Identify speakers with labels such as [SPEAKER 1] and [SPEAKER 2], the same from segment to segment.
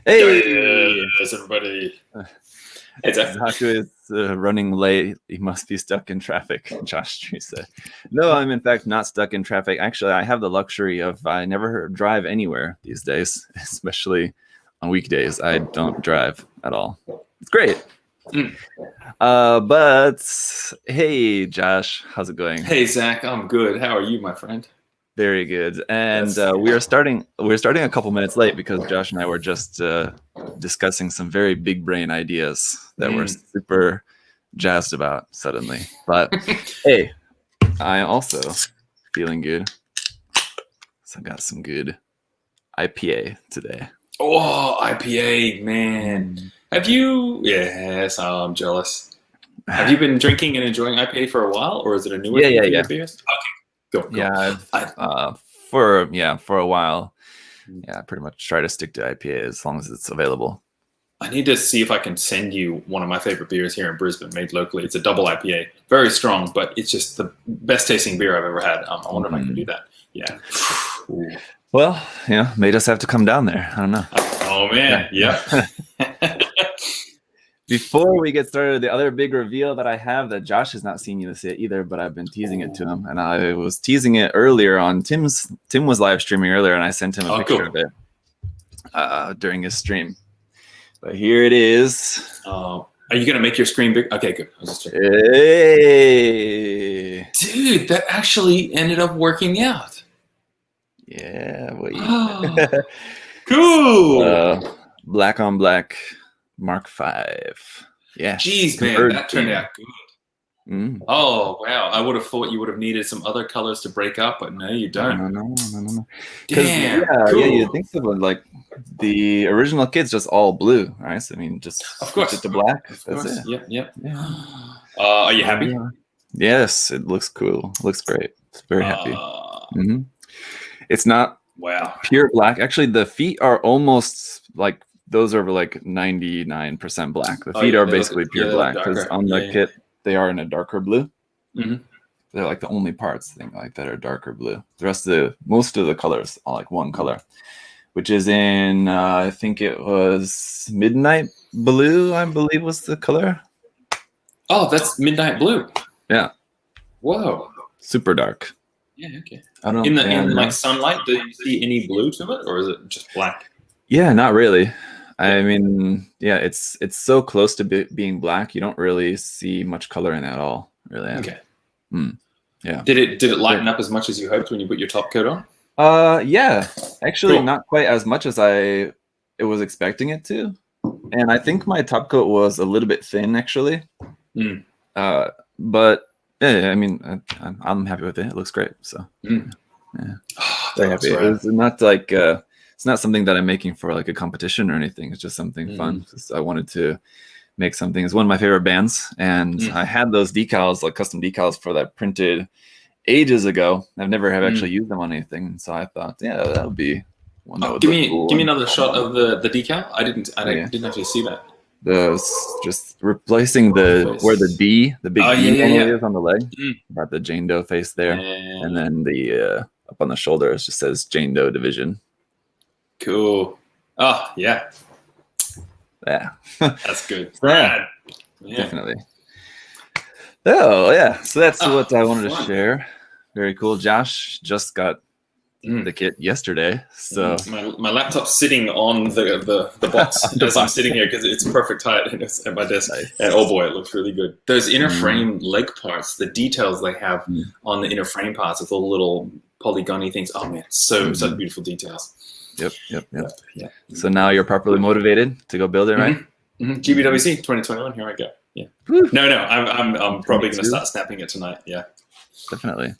[SPEAKER 1] Hey, yes, everybody. Hey, Zach.
[SPEAKER 2] Zaku is running late. He must be stuck in traffic, Josh Tree said. No, I'm in fact not stuck in traffic. Actually, I have the luxury of I never drive anywhere these days, especially on weekdays. I don't drive at all. It's great. But hey, Josh, how's it going?
[SPEAKER 1] Hey, Zach. I'm good. How are you, my friend?
[SPEAKER 2] Very good. And we're starting a couple minutes late because Josh and I were just discussing some very big brain ideas that we're super jazzed about suddenly. But hey, I also feeling good. So I got some good IPA today.
[SPEAKER 1] Oh, IPA, man. Have you? Yes, I'm jealous. Have you been drinking and enjoying IPA for a while, or is it a newer thing for your beers? Okay. Go.
[SPEAKER 2] Yeah, for a while. Yeah, I pretty much try to stick to IPA as long as it's available.
[SPEAKER 1] I need to see if I can send you one of my favorite beers here in Brisbane, made locally. It's a double IPA, very strong, but it's just the best tasting beer I've ever had. I wonder if I can do that. Yeah.
[SPEAKER 2] Ooh. Well, may just have to come down there. I don't know.
[SPEAKER 1] Oh man, yeah.
[SPEAKER 2] Before we get started, the other big reveal that I have that Josh has not seen you see it either, but I've been teasing it to him, and I was teasing it earlier on Tim was live streaming earlier, and I sent him a picture of it during his stream. But here it is.
[SPEAKER 1] Are you gonna make your screen big? Okay, good. I was just checking.
[SPEAKER 2] Hey,
[SPEAKER 1] dude, that actually ended up working out.
[SPEAKER 2] Yeah,
[SPEAKER 1] cool.
[SPEAKER 2] Black on black. Mark V. Yeah.
[SPEAKER 1] Jeez, man, that turned out good. Oh, wow. I would have thought you would have needed some other colors to break up, but no, you don't.
[SPEAKER 2] No.
[SPEAKER 1] Damn.
[SPEAKER 2] Cool. Yeah, you think so, but like the original kit's just all blue, right? So, I mean, just
[SPEAKER 1] of course
[SPEAKER 2] it to black.
[SPEAKER 1] Of
[SPEAKER 2] That's
[SPEAKER 1] course.
[SPEAKER 2] it.
[SPEAKER 1] Yep. Are you happy?
[SPEAKER 2] Yes, it looks cool. It looks great. It's very happy. It's not pure black. Actually, the feet are almost like those are like 99% black. The feet are basically pure black because on the kit they are in a darker blue. They're like the only parts that are darker blue. The rest of most of the colors are like one color, which is in I think it was midnight blue. I believe was the color.
[SPEAKER 1] Oh, that's midnight blue.
[SPEAKER 2] Yeah.
[SPEAKER 1] Whoa.
[SPEAKER 2] Super dark.
[SPEAKER 1] Yeah. Okay.
[SPEAKER 2] I don't
[SPEAKER 1] in like sunlight. Do you see any blue to it, or is it just black?
[SPEAKER 2] Yeah, not really. I mean, yeah, it's so close to being black, you don't really see much color in it at all, really.
[SPEAKER 1] Okay.
[SPEAKER 2] Yeah.
[SPEAKER 1] Did it lighten up as much as you hoped when you put your top coat on?
[SPEAKER 2] Yeah, actually, not quite as much as I was expecting it to, and I think my top coat was a little bit thin, actually. But yeah, I mean, I'm happy with it. It looks great. So yeah, very happy. Right. It's not like. It's not something that I'm making for like a competition or anything. It's just something fun. I wanted to make something. It's one of my favorite bands, and I had those decals, like custom decals for that printed ages ago. I've never actually used them on anything, so I thought, that would be one that would
[SPEAKER 1] give me another shot of the decal. I didn't actually see that.
[SPEAKER 2] Just replacing where the D, the big D is on the leg, about the Jane Doe face there, and then the up on the shoulder it just says Jane Doe Division.
[SPEAKER 1] Cool. Oh, yeah.
[SPEAKER 2] Yeah.
[SPEAKER 1] That's good. Rad.
[SPEAKER 2] Yeah. Definitely. Oh, yeah. So that's what I wanted to share. Very cool. Josh just got the kit yesterday. So
[SPEAKER 1] my laptop's sitting on the box as I'm sitting here because it's perfect height and it's at my desk. Nice. And oh boy, it looks really good. Those inner frame leg parts, the details they have on the inner frame parts with all the little polygony things. Oh man, such beautiful details.
[SPEAKER 2] Yep. Yeah. So now you're properly motivated to go build it, right?
[SPEAKER 1] GBWC 2021. Here I go. Yeah. No. I'm probably going to start snapping it tonight. Yeah.
[SPEAKER 2] Definitely.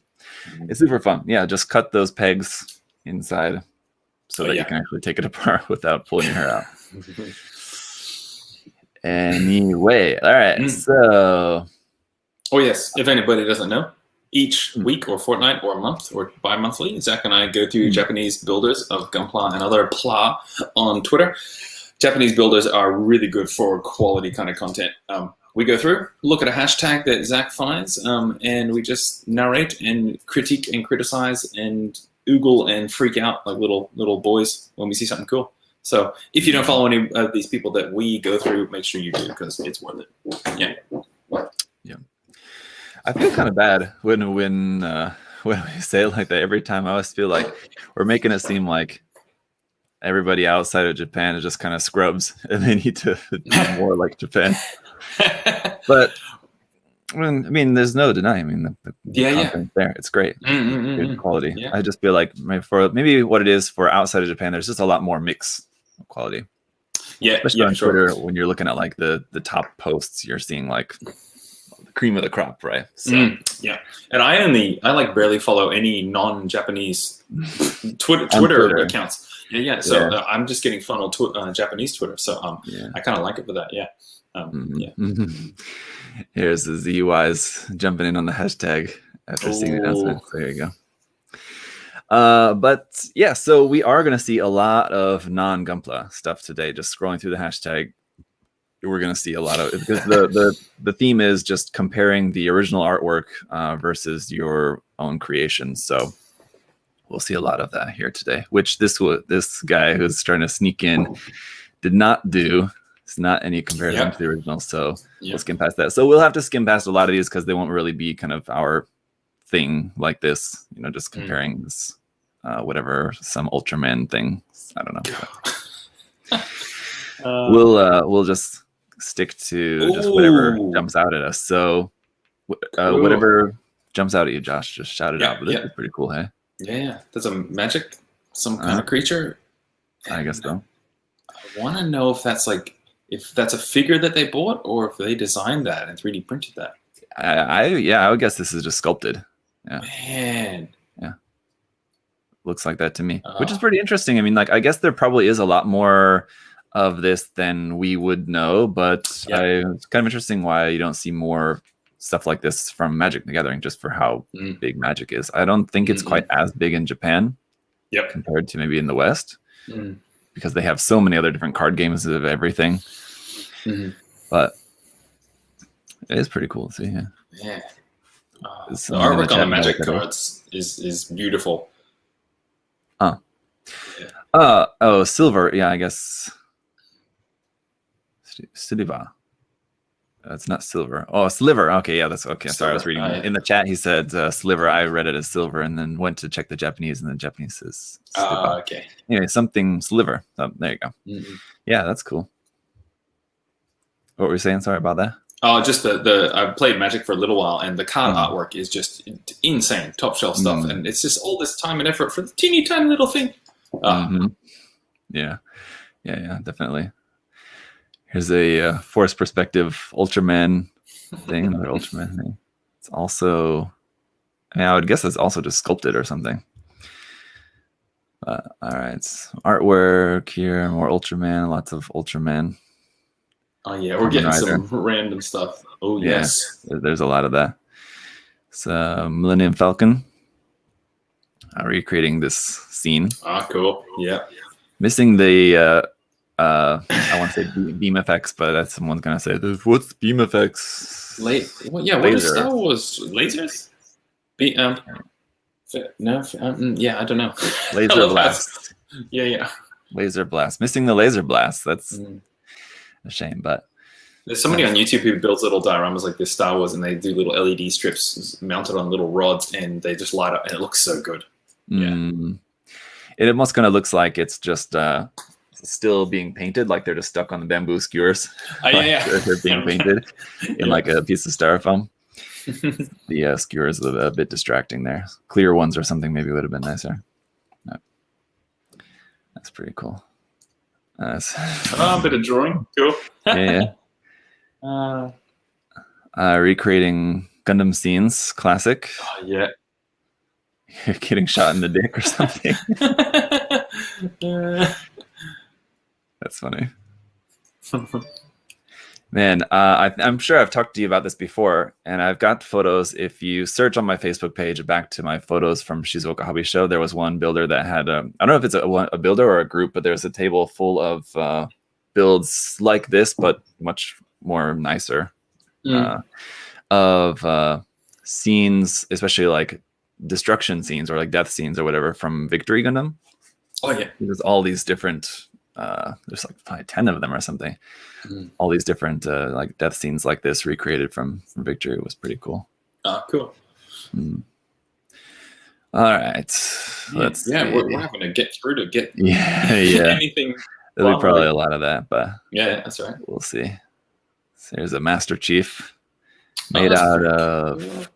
[SPEAKER 2] It's super fun. Yeah. Just cut those pegs inside so that you can actually take it apart without pulling your hair out. Anyway, all right. So.
[SPEAKER 1] Oh yes. If anybody doesn't know. Each week or fortnight or month or bi-monthly, Zach and I go through Japanese builders of Gunpla and other Pla on Twitter. Japanese builders are really good for quality kind of content. We go through, look at a hashtag that Zach finds, and we just narrate and critique and criticize and oogle and freak out like little boys when we see something cool. So if you don't follow any of these people that we go through, make sure you do because it's worth it. Yeah.
[SPEAKER 2] Yeah. I feel kind of bad when we say it like that every time. I always feel like we're making it seem like everybody outside of Japan is just kind of scrubs and they need to be more like Japan. But I mean, there's no denying. I mean, the content's there. It's great. Good quality. Yeah. I just feel like maybe what it is for outside of Japan, there's just a lot more mix of quality.
[SPEAKER 1] Yeah,
[SPEAKER 2] especially on Twitter, when you're looking at like the top posts, you're seeing like the cream of the crop, right? So
[SPEAKER 1] yeah, and I like barely follow any non-Japanese Twitter accounts. Yeah. So I'm just getting funneled to Japanese Twitter. So I kind of like it for that. Yeah.
[SPEAKER 2] Here's the ZUIs jumping in on the hashtag after seeing the announcement. So there you go. But yeah, so we are going to see a lot of non-Gunpla stuff today. Just scrolling through the hashtag, we're going to see a lot of it because the theme is just comparing the original artwork versus your own creation. So we'll see a lot of that here today, which this guy who's trying to sneak in did not do. It's not any comparison to the original, so we'll skim past that. So we'll have to skim past a lot of these because they won't really be kind of our thing like this, just comparing this, whatever, some Ultraman thing. I don't know. We'll just stick to just whatever jumps out at us. So whatever jumps out at you, Josh, just shout it out. But this is pretty cool, hey?
[SPEAKER 1] Yeah. That's a magic, some kind of creature.
[SPEAKER 2] I guess so.
[SPEAKER 1] I want to know if that's a figure that they bought or if they designed that and 3D printed that.
[SPEAKER 2] I would guess this is just sculpted. Yeah.
[SPEAKER 1] Man.
[SPEAKER 2] Yeah. Looks like that to me, which is pretty interesting. I mean, like, I guess there probably is a lot more of this than we would know, but it's kind of interesting why you don't see more stuff like this from Magic the Gathering, just for how big Magic is. I don't think it's quite as big in Japan compared to maybe in the West. Because they have so many other different card games of everything. But it is pretty cool to see.
[SPEAKER 1] Yeah. The artwork on the Magic cards is beautiful.
[SPEAKER 2] Silver. Yeah, I guess. Siliva. It's not silver. Oh, sliver. Okay, yeah, that's okay. Sorry, I was reading in the chat. He said sliver. I read it as silver, and then went to check the Japanese, and the Japanese says sliver.
[SPEAKER 1] Okay.
[SPEAKER 2] Anyway, something sliver. Oh, there you go. Yeah, that's cool. What were you saying? Sorry about that.
[SPEAKER 1] Oh, just I've played Magic for a little while, and the card artwork is just insane, top shelf stuff, and it's just all this time and effort for the teeny tiny little thing.
[SPEAKER 2] Yeah, definitely. Here's a force perspective Ultraman thing, another Ultraman thing. It's also, I would guess it's also just sculpted or something. All right, it's artwork here, more Ultraman, lots of Ultraman.
[SPEAKER 1] Oh yeah, we're getting some random stuff. Oh yes,
[SPEAKER 2] there's a lot of that. It's Millennium Falcon recreating this scene.
[SPEAKER 1] Cool. Yeah.
[SPEAKER 2] Missing the I want to say beam effects, but that's someone's gonna say, "What's beam effects?"
[SPEAKER 1] What is Star Wars lasers? I don't know.
[SPEAKER 2] Laser blast.
[SPEAKER 1] Yeah.
[SPEAKER 2] Laser blast. Missing the laser blast. That's a shame, but
[SPEAKER 1] there's somebody on YouTube who builds little dioramas like this Star Wars, and they do little LED strips mounted on little rods, and they just light up, and it looks so good. It
[SPEAKER 2] almost kind of looks like it's just still being painted, like they're just stuck on the bamboo skewers. They're being painted in like a piece of styrofoam. The skewers are a bit distracting there. Clear ones or something maybe would have been nicer. No. That's pretty cool.
[SPEAKER 1] A bit of drawing. Cool.
[SPEAKER 2] Recreating Gundam scenes, classic.
[SPEAKER 1] Yeah.
[SPEAKER 2] You're getting shot in the dick or something. That's funny. Man, I'm sure I've talked to you about this before, and I've got photos. If you search on my Facebook page back to my photos from Shizuoka Hobby Show, there was one builder that had, I don't know if it's a builder or a group, but there's a table full of builds like this, but much more nicer, of scenes, especially like destruction scenes or like death scenes or whatever from Victory Gundam.
[SPEAKER 1] Oh, yeah.
[SPEAKER 2] There's all these different there's like probably 10 of them or something. All these different like death scenes like this recreated from Victory. It was pretty cool.
[SPEAKER 1] Cool.
[SPEAKER 2] All right,
[SPEAKER 1] we're having to get through to get anything.
[SPEAKER 2] There'll be probably a lot of that, but
[SPEAKER 1] yeah, that's right.
[SPEAKER 2] We'll see. So here's a Master Chief made out of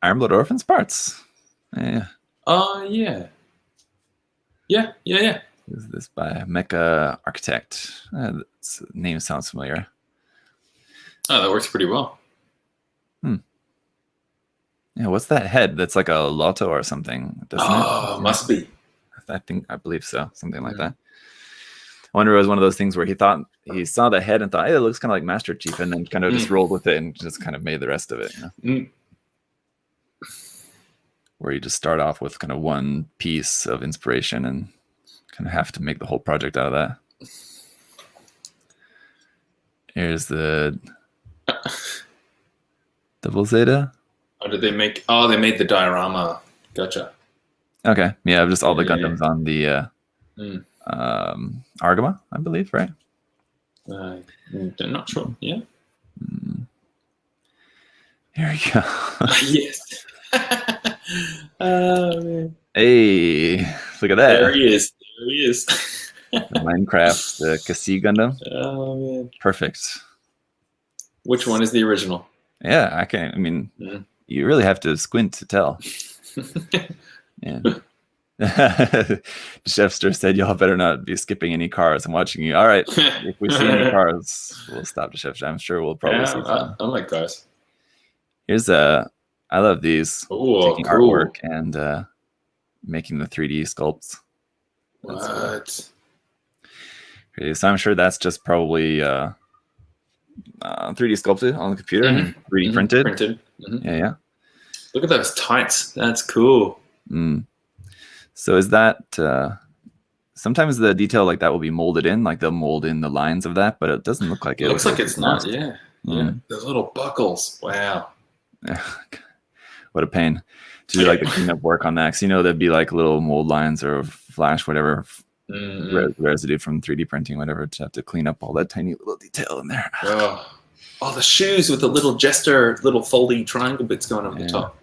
[SPEAKER 2] Iron Blood Orphans parts. Yeah.
[SPEAKER 1] Yeah.
[SPEAKER 2] Is this by Mecha Architect? The name sounds familiar.
[SPEAKER 1] Oh, that works pretty well.
[SPEAKER 2] Yeah, what's that head? That's like a lotto or something, doesn't it?
[SPEAKER 1] Must be.
[SPEAKER 2] I believe so. Something like that. I wonder if it was one of those things where he saw the head and thought, hey, it looks kind of like Master Chief, and then kind of just rolled with it and just kind of made the rest of it. Where you just start off with kind of one piece of inspiration and kind of have to make the whole project out of that. Here's the Double Zeta.
[SPEAKER 1] Oh, did they make? Oh, they made the diorama. Gotcha.
[SPEAKER 2] Okay, yeah, just all the Gundams on the Argama, I believe, right?
[SPEAKER 1] I'm not sure. Yeah.
[SPEAKER 2] Here we go.
[SPEAKER 1] Yes. Man.
[SPEAKER 2] Hey, look at that.
[SPEAKER 1] There he is.
[SPEAKER 2] The Minecraft, the Sky Gundam.
[SPEAKER 1] Oh man.
[SPEAKER 2] Perfect.
[SPEAKER 1] Which one is the original?
[SPEAKER 2] Yeah, I mean, you really have to squint to tell. Yeah. Chefster said, y'all better not be skipping any cars. I'm watching you. All right. If we see any cars, we'll stop the chef. I'm sure we'll probably see some.
[SPEAKER 1] I like cars.
[SPEAKER 2] Here's I love these.
[SPEAKER 1] Taking
[SPEAKER 2] cool artwork and making the 3D sculpts.
[SPEAKER 1] What?
[SPEAKER 2] So I'm sure that's just probably 3D sculpted on the computer and 3D printed. Yeah.
[SPEAKER 1] Look at those tights. That's cool.
[SPEAKER 2] So is that sometimes the detail like that will be molded in, like they'll mold in the lines of that, but it doesn't look like it.
[SPEAKER 1] It looks like it's not. Yeah. Those little buckles. Wow.
[SPEAKER 2] What a pain to do like the cleanup work on that. 'Cause, there'd be like little mold lines or flash, whatever residue from 3D printing, whatever, to have to clean up all that tiny little detail in there.
[SPEAKER 1] Oh, the shoes with the little jester, little foldy triangle bits going over the top.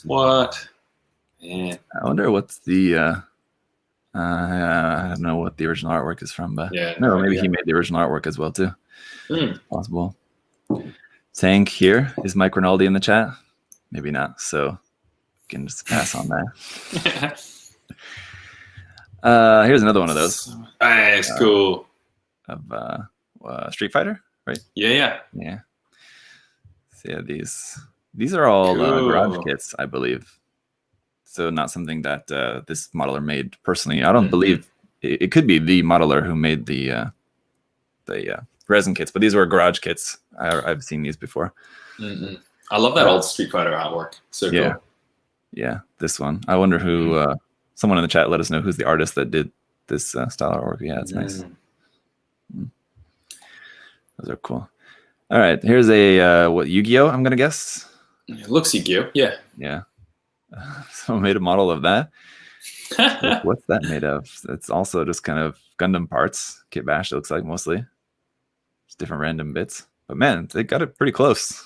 [SPEAKER 1] What? Man.
[SPEAKER 2] I wonder what's the I don't know what the original artwork is from, but maybe he made the original artwork as well too. Possible. Tank here is Mike Rinaldi in the chat. Maybe not, so you can just pass on that. Here's another one of those.
[SPEAKER 1] It's cool.
[SPEAKER 2] Of Street Fighter, right?
[SPEAKER 1] Yeah.
[SPEAKER 2] So yeah, these are all garage kits, I believe. So not something that this modeler made personally. I don't believe it could be the modeler who made the resin kits, but these were garage kits. I've seen these before.
[SPEAKER 1] I love that old Street Fighter artwork. So cool.
[SPEAKER 2] Yeah, this one. I wonder who. Someone in the chat let us know who's the artist that did this style artwork. Yeah, it's nice. Those are cool. All right, here's a Yu-Gi-Oh! I'm gonna guess.
[SPEAKER 1] It looks Yu-Gi-Oh! Yeah.
[SPEAKER 2] Someone made a model of that. What's that made of? It's also just kind of Gundam parts. Kit Bash, it looks like mostly. Just different random bits. But man, they got it pretty close.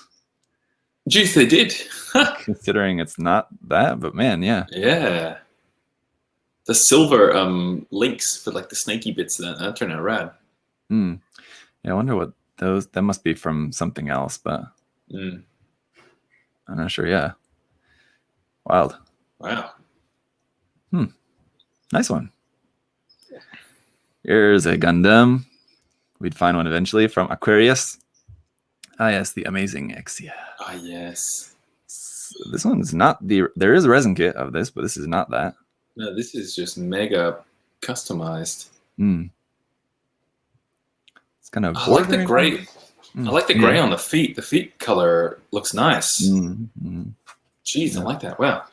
[SPEAKER 1] Jeez, they did.
[SPEAKER 2] Considering it's not that, but man, yeah.
[SPEAKER 1] Yeah. The silver links for like the snaky bits that turned out rad.
[SPEAKER 2] Yeah, I wonder what that must be from something else, but I'm not sure. Yeah. Wild.
[SPEAKER 1] Wow.
[SPEAKER 2] Nice one. Here's a Gundam. We'd find one eventually from Aquarius. Ah, yes, the amazing Exia.
[SPEAKER 1] Ah, yes.
[SPEAKER 2] So this one's not there is a resin kit of this, but this is not that.
[SPEAKER 1] No, this is just mega customized.
[SPEAKER 2] It's kind of.
[SPEAKER 1] I like the gray. I like the gray on the feet. The feet color looks nice. Jeez, I like that. Wow.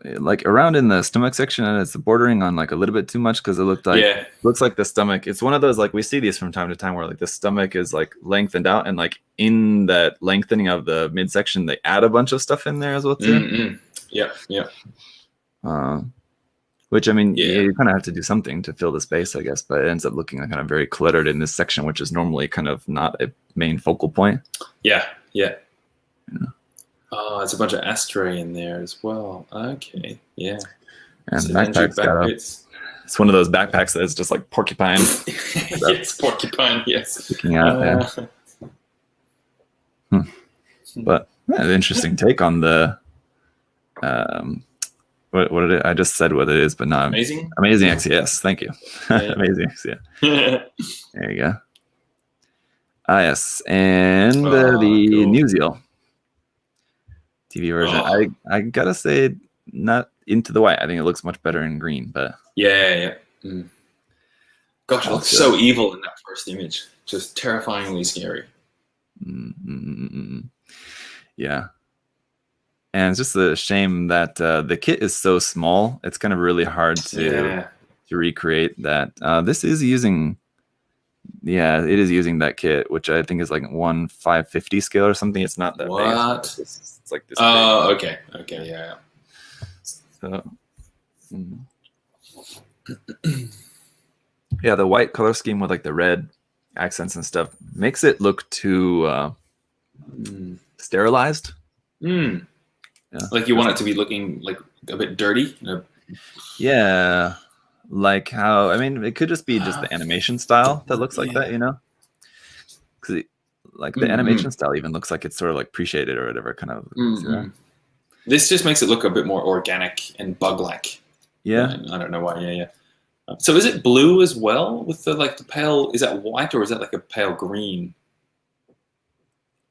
[SPEAKER 2] Like around in the stomach section, and it's bordering on like a little bit too much because it looks like the stomach. It's one of those like we see these from time to time where like the stomach is like lengthened out, and like in that lengthening of the midsection, they add a bunch of stuff in there as well too.
[SPEAKER 1] Yeah.
[SPEAKER 2] Which, I mean, you kind of have to do something to fill the space, I guess, but it ends up looking kind of very cluttered in this section, which is normally kind of not a main focal point.
[SPEAKER 1] Yeah. Oh, it's a bunch of Astray in there as well. Okay, yeah.
[SPEAKER 2] And so it's one of those backpacks that's just like porcupine.
[SPEAKER 1] Yes, porcupine, yes.
[SPEAKER 2] Sticking out, But an interesting take on the what did it? I just said what it is, but not
[SPEAKER 1] Amazing
[SPEAKER 2] X. Yes, thank you. Amazing X. Yeah. There you go. Yes, and the cool. New Zeal TV version. I gotta say, not into the white. I think it looks much better in green, but
[SPEAKER 1] yeah. Gosh, it looks so evil in that first image. Just terrifyingly scary.
[SPEAKER 2] Yeah. And it's just a shame that the kit is so small. It's kind of really hard to recreate that. This is using, it is using that kit, which I think is like 1/550 scale or something. It's not that big. It's like this.
[SPEAKER 1] Oh, okay, yeah.
[SPEAKER 2] So, yeah, the white color scheme with like the red accents and stuff makes it look too sterilized.
[SPEAKER 1] Yeah. Like you want it to be looking like a bit dirty.
[SPEAKER 2] Yeah, like how, I mean, it could just be just the animation style that looks like that, because like the animation style even looks like it's sort of like pre-shaded or whatever kind of.
[SPEAKER 1] This just makes it look a bit more organic and bug-like.
[SPEAKER 2] Yeah,
[SPEAKER 1] I don't know why. Yeah. So is it blue as well with the pale? Is that white or is that like a pale green?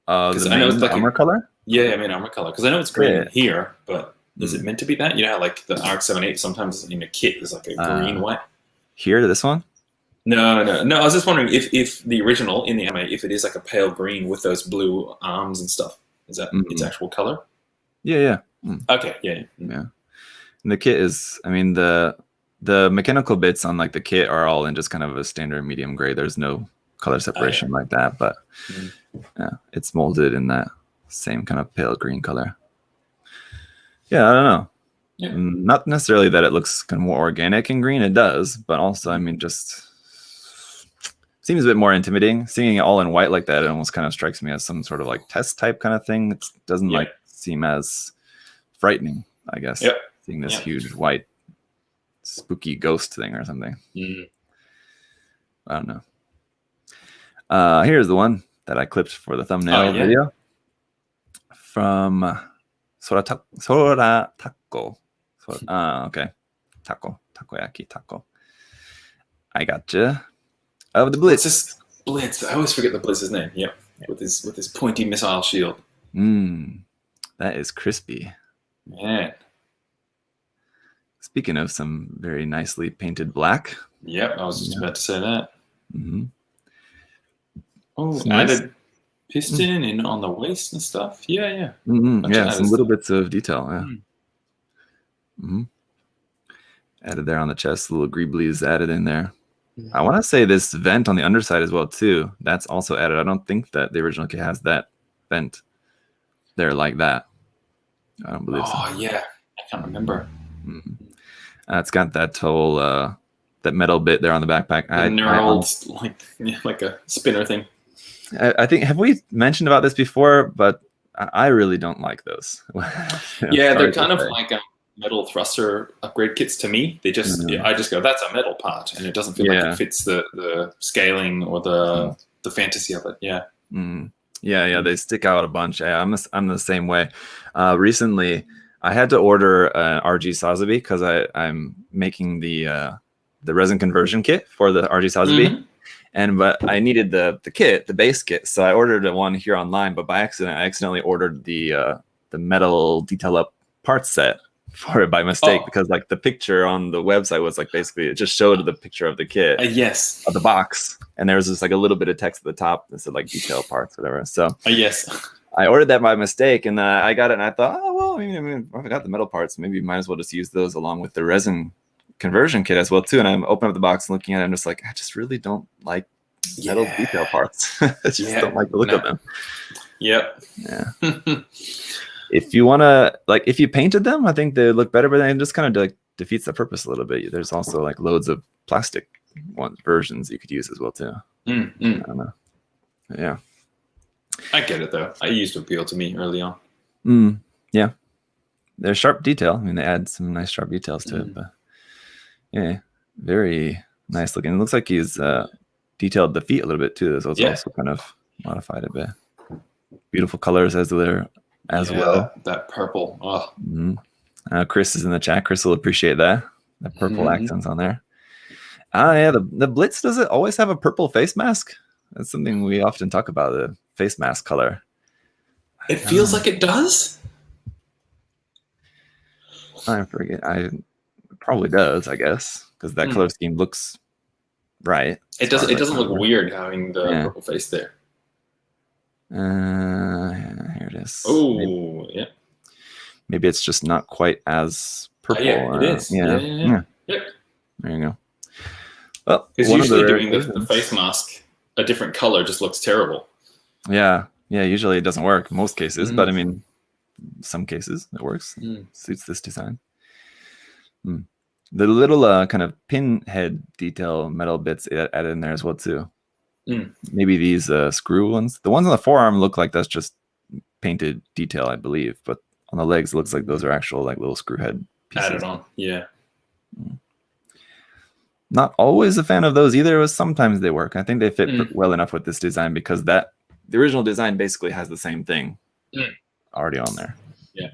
[SPEAKER 2] The I know it's like armor color.
[SPEAKER 1] Yeah, I mean armor color, because I know it's green here, but is it meant to be that? You know how like the RX-78 sometimes in a kit is like a green white.
[SPEAKER 2] Here, this one?
[SPEAKER 1] No. I was just wondering if the original in the anime, if it is like a pale green with those blue arms and stuff, is that its actual color?
[SPEAKER 2] Yeah.
[SPEAKER 1] Okay, yeah.
[SPEAKER 2] And the kit is, I mean, the mechanical bits on like the kit are all in just kind of a standard medium gray. There's no color separation like that, but it's molded in that same kind of pale green color. Yeah, I don't know. Yeah. Not necessarily that it looks kind of more organic in green. It does, but also, I mean, just seems a bit more intimidating. Seeing it all in white like that, it almost kind of strikes me as some sort of like test type kind of thing. It doesn't like seem as frightening, I guess.
[SPEAKER 1] Yep.
[SPEAKER 2] Seeing this huge white spooky ghost thing or something. I don't know. Here's the one that I clipped for the thumbnail video from Sora Taco. Okay. Takoyaki Taco. I gotcha. Of the Blitz.
[SPEAKER 1] Blitz. I always forget the Blitz's name. Yep. With his pointy missile shield.
[SPEAKER 2] That is crispy.
[SPEAKER 1] Man.
[SPEAKER 2] Speaking of some very nicely painted black.
[SPEAKER 1] Yep, I was just about to say that. Oh,
[SPEAKER 2] nice.
[SPEAKER 1] Added piston in on the waist and stuff. Yeah.
[SPEAKER 2] Yeah, some little bits of detail. Added there on the chest, little greeblies added in there. I want to say this vent on the underside as well too. That's also added. I don't think that the original kit has that vent there like that. I don't believe so.
[SPEAKER 1] Oh yeah, I can't remember.
[SPEAKER 2] It's got that whole that metal bit there on the backpack.
[SPEAKER 1] Like a spinner thing.
[SPEAKER 2] I think, have we mentioned about this before? But I really don't like those.
[SPEAKER 1] Yeah, they're kind of like metal thruster upgrade kits to me. They just, I just go, that's a metal part, and it doesn't feel like it fits the scaling or the fantasy of it. Yeah.
[SPEAKER 2] Yeah, they stick out a bunch. Yeah, I'm the same way. Recently, I had to order an RG Sazabi because I'm making the resin conversion kit for the RG Sazabi. But I needed the kit, the base kit, so I ordered one here online. But by accident, I accidentally ordered the metal detail up parts set for it by mistake because like the picture on the website was like basically it just showed the picture of the kit,
[SPEAKER 1] of
[SPEAKER 2] the box, and there was just like a little bit of text at the top that said like detail parts, whatever. So I ordered that by mistake, and I got it, and I thought, oh well, I mean, I got the metal parts, maybe might as well just use those along with the resin conversion kit as well too. And I'm opening up the box and looking at it, I'm just like, I just really don't like metal detail parts. I just don't like the look of them.
[SPEAKER 1] Yep.
[SPEAKER 2] Yeah. If you want to, like, if you painted them, I think they look better, but then it just kind of like defeats the purpose a little bit. There's also like loads of plastic versions you could use as well too. I don't know. Yeah.
[SPEAKER 1] I get it though. I used to appeal to me early on.
[SPEAKER 2] Yeah. They're sharp detail. I mean, they add some nice sharp details to it, but yeah, very nice looking. It looks like he's detailed the feet a little bit too. So it's also kind of modified a bit. Beautiful colors as well.
[SPEAKER 1] That purple.
[SPEAKER 2] Chris is in the chat. Chris will appreciate that. The purple accents on there. Yeah, the Blitz, does it always have a purple face mask? That's something we often talk about, the face mask color.
[SPEAKER 1] It feels like it does.
[SPEAKER 2] I forget. It probably does, I guess, because that color scheme looks right.
[SPEAKER 1] It doesn't look weird having the purple face there.
[SPEAKER 2] Here it is.
[SPEAKER 1] Oh, yeah.
[SPEAKER 2] Maybe it's just not quite as purple.
[SPEAKER 1] Yeah, it is. Yeah.
[SPEAKER 2] There you go. Well,
[SPEAKER 1] because usually doing the face mask a different color just looks terrible.
[SPEAKER 2] Yeah. Usually it doesn't work in most cases, but I mean, some cases it works. Suits this design. The little kind of pinhead detail metal bits added in there as well too. Maybe these screw ones. The ones on the forearm look like that's just painted detail, I believe, but on the legs it looks like those are actual like little screw head pieces.
[SPEAKER 1] Added on. Yeah.
[SPEAKER 2] Not always a fan of those either, but sometimes they work. I think they fit well enough with this design because the original design basically has the same thing already on there.
[SPEAKER 1] Yeah.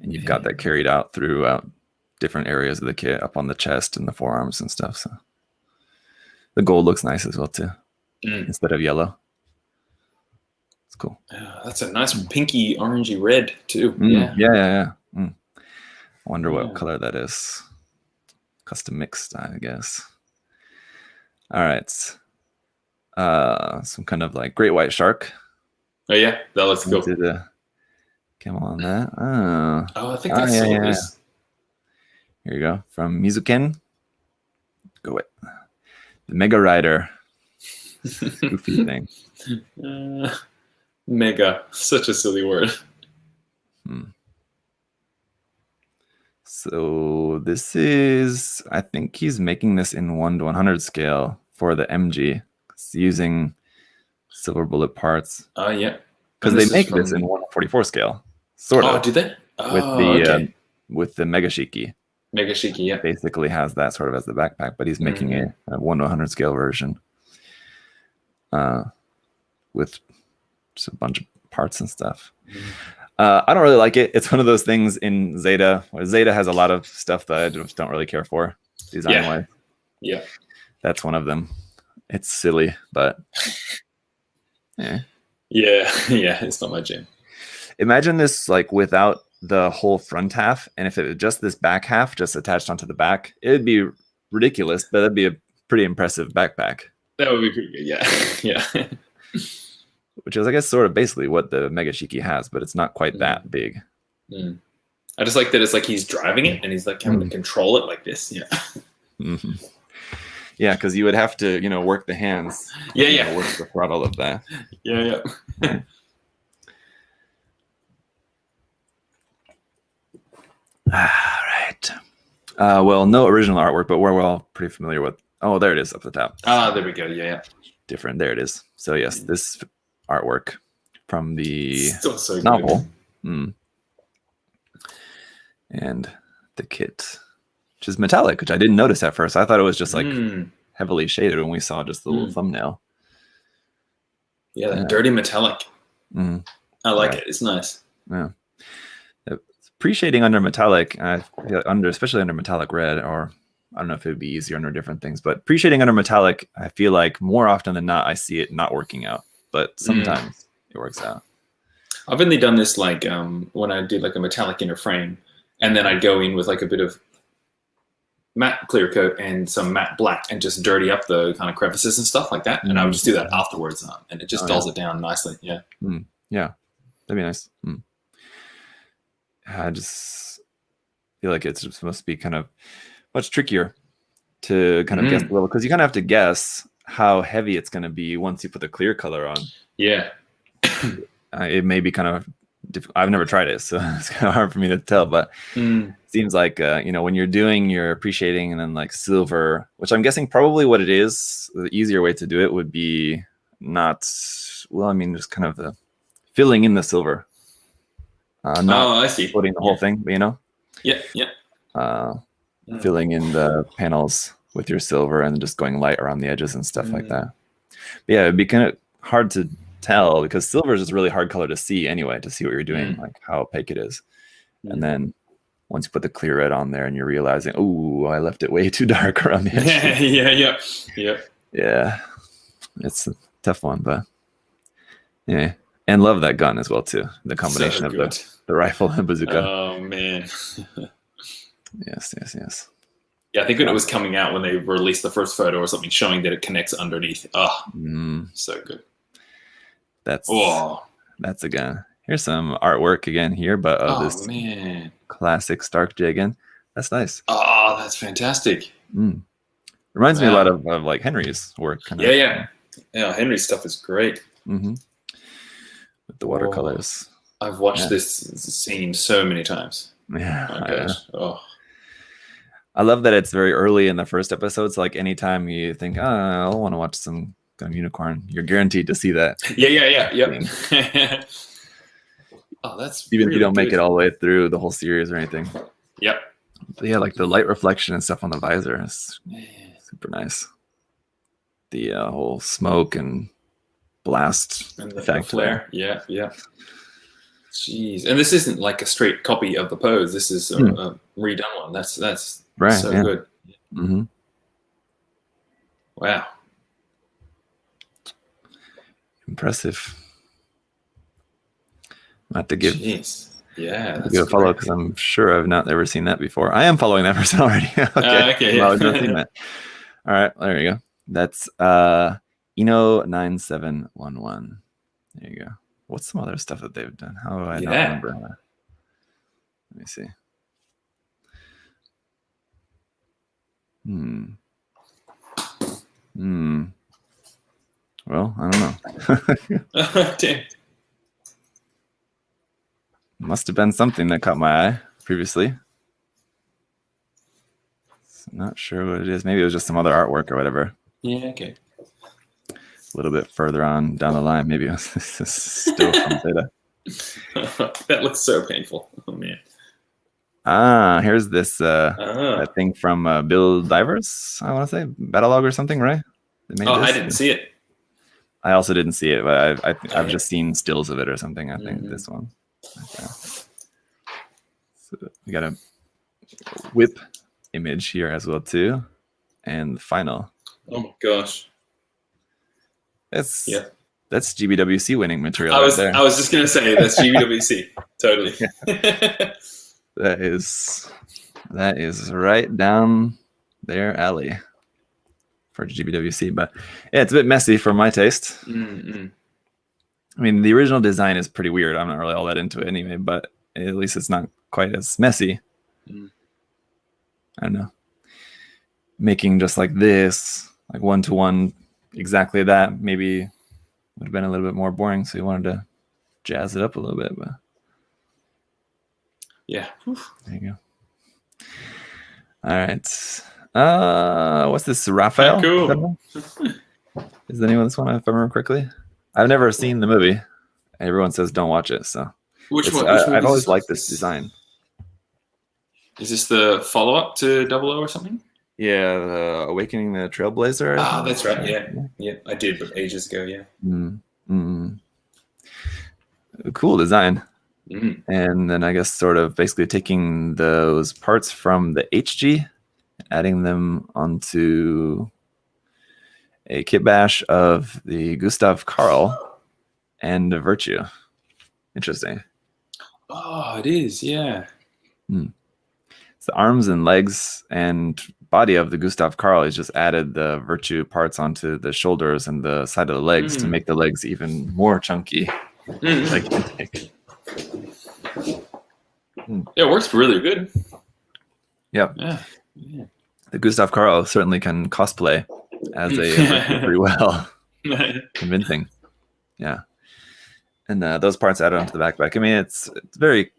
[SPEAKER 2] And you've got that carried out throughout different areas of the kit, up on the chest and the forearms and stuff. So the gold looks nice as well too, instead of yellow. It's cool.
[SPEAKER 1] That's a nice pinky orangey red too.
[SPEAKER 2] Yeah. I wonder what color that is. Custom mixed, I guess. All right. Some kind of like great white shark.
[SPEAKER 1] Oh yeah, that looks cool.
[SPEAKER 2] The camel on that.
[SPEAKER 1] I think that's what it is.
[SPEAKER 2] Here you go. From Mizuken. Go it. The Mega Rider. Goofy thing.
[SPEAKER 1] Mega. Such a silly word.
[SPEAKER 2] So this is, I think he's making this in 1:100 scale for the MG. It's using silver bullet parts.
[SPEAKER 1] Yeah.
[SPEAKER 2] Because they make this in 1/44 scale. Sort of.
[SPEAKER 1] Oh, do they?
[SPEAKER 2] With the Mega Shiki.
[SPEAKER 1] Mega Shiki, yeah.
[SPEAKER 2] Basically has that sort of as the backpack, but he's making a 1:100 scale version. With just a bunch of parts and stuff. I don't really like it. It's one of those things in Zeta where Zeta has a lot of stuff that I just don't really care for design-wise.
[SPEAKER 1] Yeah.
[SPEAKER 2] That's one of them. It's silly, but
[SPEAKER 1] yeah, it's not my jam.
[SPEAKER 2] Imagine this like without the whole front half, and if it was just this back half just attached onto the back, it would be ridiculous, but that'd be a pretty impressive backpack.
[SPEAKER 1] That would be pretty good, yeah.
[SPEAKER 2] Which is, I guess, sort of basically what the Mega Shiki has, but it's not quite that big.
[SPEAKER 1] I just like that it's like he's driving it and he's like having to control it like this. Yeah.
[SPEAKER 2] Yeah, because you would have to, work the hands.
[SPEAKER 1] Yeah.
[SPEAKER 2] Work the throttle of that.
[SPEAKER 1] Yeah.
[SPEAKER 2] All right. Well, no original artwork, but we're all pretty familiar with. Oh, there it is up the top.
[SPEAKER 1] There we go. Yeah.
[SPEAKER 2] Different. There it is. So yes, this artwork from the
[SPEAKER 1] so
[SPEAKER 2] novel. And the kit, which is metallic, which I didn't notice at first. I thought it was just like heavily shaded when we saw just the little thumbnail.
[SPEAKER 1] Yeah, that dirty metallic. I like it. It's nice.
[SPEAKER 2] Yeah. Pre-shading under metallic, especially under metallic red, or I don't know if it would be easier under different things, but pre-shading under metallic, I feel like more often than not, I see it not working out, but sometimes it works out.
[SPEAKER 1] I've only done this like when I did like a metallic inner frame, and then I'd go in with like a bit of matte clear coat and some matte black and just dirty up the kind of crevices and stuff like that. And I would just do that afterwards, and it just dulls it down nicely. Yeah.
[SPEAKER 2] Yeah, that'd be nice. I just feel like it's supposed to be kind of much trickier to kind of guess the level, because you kind of have to guess how heavy it's going to be once you put the clear color on.
[SPEAKER 1] Yeah.
[SPEAKER 2] It may be kind of I've never tried it, so it's kind of hard for me to tell. But it seems like when you're doing your appreciating, and then like silver, which I'm guessing probably what it is. The easier way to do it would be not. Well, I mean, just kind of the filling in the silver. Not
[SPEAKER 1] I see.
[SPEAKER 2] putting the whole thing,
[SPEAKER 1] Yeah.
[SPEAKER 2] Filling in the panels with your silver and just going light around the edges and stuff like that. But yeah, it'd be kind of hard to tell because silver is just really hard color to see anyway, to see what you're doing, like how opaque it is. And then once you put the clear red on there and you're realizing, oh, I left it way too dark around the edges. Yeah. It's a tough one, but yeah. And love that gun as well too. The combination of the rifle and bazooka.
[SPEAKER 1] Oh man.
[SPEAKER 2] Yes.
[SPEAKER 1] Yeah, I think when it was coming out, when they released the first photo or something showing that it connects underneath. Oh, so good.
[SPEAKER 2] That's a gun. Here's some artwork again here, but this classic Stark J again. That's nice.
[SPEAKER 1] Oh, that's fantastic.
[SPEAKER 2] Reminds me a lot of like Henry's work.
[SPEAKER 1] Yeah, Henry's stuff is great.
[SPEAKER 2] With the watercolors.
[SPEAKER 1] I've watched this scene so many times.
[SPEAKER 2] Yeah.
[SPEAKER 1] Oh, my gosh.
[SPEAKER 2] I love that it's very early in the first episode. So like anytime you think, I want to watch some Gundam Unicorn, you're guaranteed to see that.
[SPEAKER 1] Yeah. Oh, that's
[SPEAKER 2] even if you don't make it all the way through the whole series or anything.
[SPEAKER 1] Yep.
[SPEAKER 2] But yeah, like the light reflection and stuff on the visor is super nice. The whole smoke and blast
[SPEAKER 1] and
[SPEAKER 2] effect.
[SPEAKER 1] The flare. Yeah. Jeez, and this isn't like a straight copy of the pose. This is a redone one. That's
[SPEAKER 2] right.
[SPEAKER 1] So good. Wow.
[SPEAKER 2] Impressive. I have to give a follow because I'm sure I've not ever seen that before. I am following that person already. Okay. Well, I've not seen that. All right, there you go. That's Eno9711. There you go. What's some other stuff that they've done? How do I not remember? Let me see. Well, I don't know.
[SPEAKER 1] Damn.
[SPEAKER 2] Must have been something that caught my eye previously. I'm not sure what it is. Maybe it was just some other artwork or whatever.
[SPEAKER 1] Yeah, okay.
[SPEAKER 2] A little bit further on down the line, maybe it was still from Zeta.
[SPEAKER 1] That looks so painful. Oh man.
[SPEAKER 2] Here's this that thing from Bill Divers, I want to say Battlelog or something, right?
[SPEAKER 1] I didn't see it.
[SPEAKER 2] I also didn't see it, but I've just seen stills of it or something. I think this one. Okay. So we got a whip image here as well too, and the final.
[SPEAKER 1] Oh my gosh.
[SPEAKER 2] That's GBWC winning material.
[SPEAKER 1] I was just gonna say that's GBWC. Totally.
[SPEAKER 2] That is right down their alley for GBWC, but yeah, it's a bit messy for my taste. I mean, the original design is pretty weird. I'm not really all that into it anyway, but at least it's not quite as messy. I don't know. Making just like this, like one-to-one, exactly that, maybe would have been a little bit more boring. So you wanted to jazz it up a little bit, but
[SPEAKER 1] yeah.
[SPEAKER 2] There you go. All right. What's this? Raphael?
[SPEAKER 1] Cool.
[SPEAKER 2] Is the name of this one, if I remember correctly? I've never seen the movie. Everyone says don't watch it. So
[SPEAKER 1] which one?
[SPEAKER 2] I've always liked this design.
[SPEAKER 1] Is this the follow-up to 00 or something?
[SPEAKER 2] Yeah, the Awakening the Trailblazer.
[SPEAKER 1] That's right. Yeah. I did, but ages ago. Yeah.
[SPEAKER 2] Cool design. And then I guess sort of basically taking those parts from the HG, adding them onto a kit bash of the Gustav Karl and the Virtue. Interesting.
[SPEAKER 1] Oh, it is, yeah.
[SPEAKER 2] It's the arms and legs and body of the Gustav Karl. He's just added the Virtue parts onto the shoulders and the side of the legs to make the legs even more chunky.
[SPEAKER 1] It works really good.
[SPEAKER 2] Yep.
[SPEAKER 1] Yeah.
[SPEAKER 2] The Gustav Karl certainly can cosplay as a pretty well. Convincing. Yeah. And those parts added onto the backpack. I mean, it's very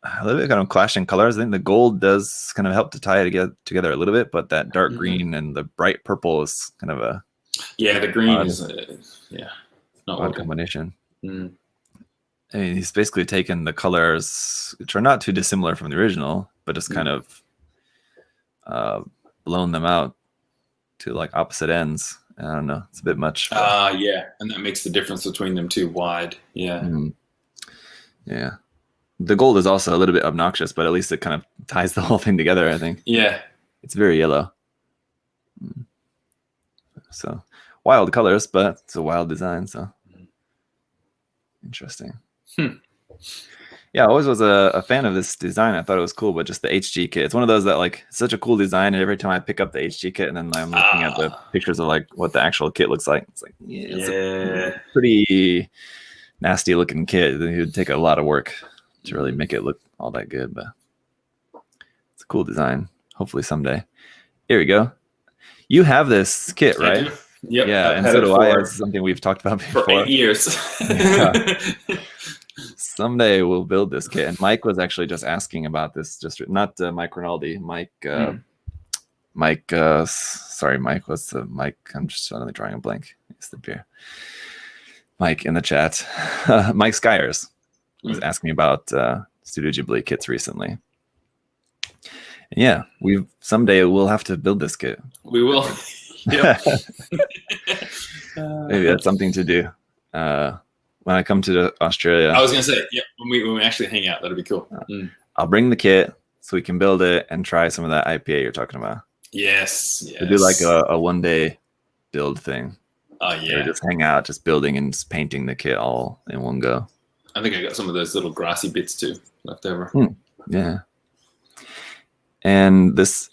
[SPEAKER 2] a little bit kind of clashing colors. I think the gold does kind of help to tie it together a little bit, but that dark green and the bright purple is kind of a
[SPEAKER 1] the green is not
[SPEAKER 2] odd combination.
[SPEAKER 1] Mm.
[SPEAKER 2] I mean, he's basically taken the colors, which are not too dissimilar from the original, but just kind of blown them out to like opposite ends. I don't know. It's a bit much.
[SPEAKER 1] Yeah. And that makes the difference between them too wide. Yeah.
[SPEAKER 2] Mm. Yeah. The gold is also a little bit obnoxious, but at least it kind of ties the whole thing together, I think.
[SPEAKER 1] Yeah.
[SPEAKER 2] It's very yellow. So wild colors, but it's a wild design. So interesting. Yeah, I always was a fan of this design. I thought it was cool, but just the HG kit. It's one of those that like it's such a cool design, and every time I pick up the HG kit and then I'm looking at the pictures of like what the actual kit looks like, it's like it's a pretty nasty looking kit. It would take a lot of work to really make it look all that good, but it's a cool design. Hopefully someday. Here we go. You have this kit, right?
[SPEAKER 1] Yep.
[SPEAKER 2] Yeah, and so do I. It's something we've talked about before.
[SPEAKER 1] For 8 years.
[SPEAKER 2] Someday we'll build this kit. And Mike was actually just asking about this. Just not Mike Rinaldi. Sorry, Mike. What's the Mike? I'm just suddenly drawing a blank. It's the beer. Mike in the chat. Mike Skyers was asking about Studio Ghibli kits recently. And yeah, someday we'll have to build this kit.
[SPEAKER 1] We will.
[SPEAKER 2] Maybe that's something to do when I come to Australia.
[SPEAKER 1] I was gonna say, when we actually hang out, that'll be cool.
[SPEAKER 2] I'll bring the kit so we can build it and try some of that IPA you're talking about.
[SPEAKER 1] Yes.
[SPEAKER 2] To do like a 1-day build thing.
[SPEAKER 1] Oh yeah.
[SPEAKER 2] Just hang out, just building and just painting the kit all in one go.
[SPEAKER 1] I think I got some of those little grassy bits too left over.
[SPEAKER 2] Yeah. And this.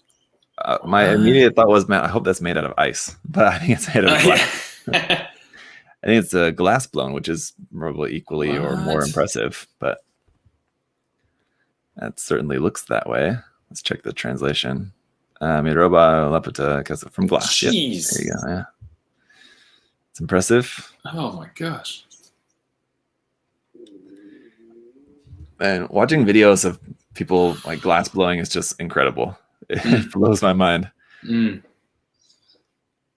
[SPEAKER 2] My immediate thought was, man, I hope that's made out of ice, but I think it's made out of glass. I think it's a glass blown, which is probably equally or more impressive, but that certainly looks that way. Let's check the translation. Miroba Laputa, from glass.
[SPEAKER 1] Jeez.
[SPEAKER 2] Yep. There you go. Yeah. It's impressive.
[SPEAKER 1] Oh my gosh.
[SPEAKER 2] And watching videos of people like glass blowing is just incredible. It blows my mind.
[SPEAKER 1] And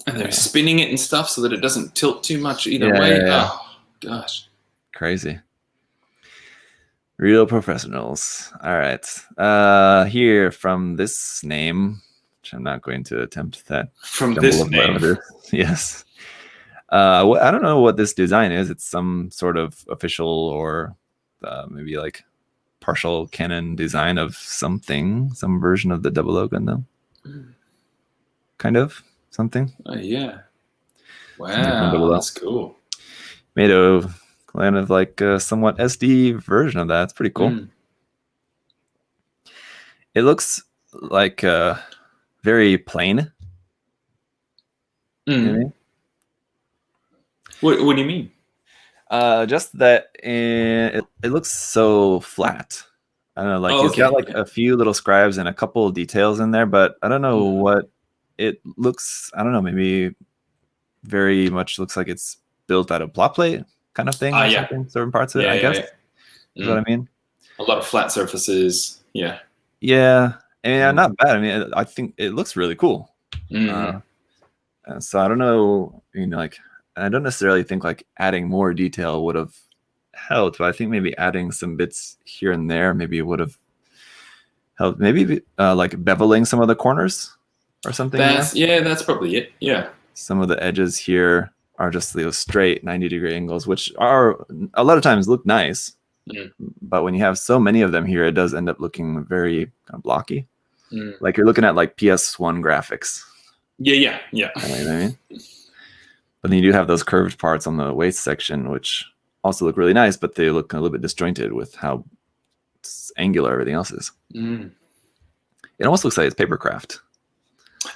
[SPEAKER 1] they're spinning it and stuff so that it doesn't tilt too much either way. Yeah. Oh, gosh.
[SPEAKER 2] Crazy. Real professionals. All right. Here from this name, which I'm not going to attempt that.
[SPEAKER 1] From this name.
[SPEAKER 2] Yes. I don't know what this design is. It's some sort of official or maybe like partial canon design of something, some version of the 00 Gundam. Kind of something.
[SPEAKER 1] Yeah. Wow, that's cool.
[SPEAKER 2] Made a kind of like a somewhat SD version of that. It's pretty cool. It looks like very plain. You know what I mean?
[SPEAKER 1] What do you mean?
[SPEAKER 2] Just that it looks so flat. I don't know, like it's got like a few little scribes and a couple of details in there, but I don't know what it looks. I don't know, maybe very much looks like it's built out of plot plate kind of thing. Something, certain parts of it, I guess. Is what I mean. A
[SPEAKER 1] lot of flat surfaces. Yeah.
[SPEAKER 2] Yeah, and not bad. I mean, I think it looks really cool. So I don't know, like. I don't necessarily think like adding more detail would have helped, but I think maybe adding some bits here and there maybe would have helped. Maybe like beveling some of the corners or something.
[SPEAKER 1] That's probably it. Yeah.
[SPEAKER 2] Some of the edges here are just those straight 90-degree angles, which are a lot of times look nice, but when you have so many of them here, it does end up looking very kind of blocky. Like you're looking at like PS1 graphics.
[SPEAKER 1] Yeah.
[SPEAKER 2] You know what I mean? But then you do have those curved parts on the waist section, which also look really nice, but they look a little bit disjointed with how angular everything else is. It almost looks like it's papercraft.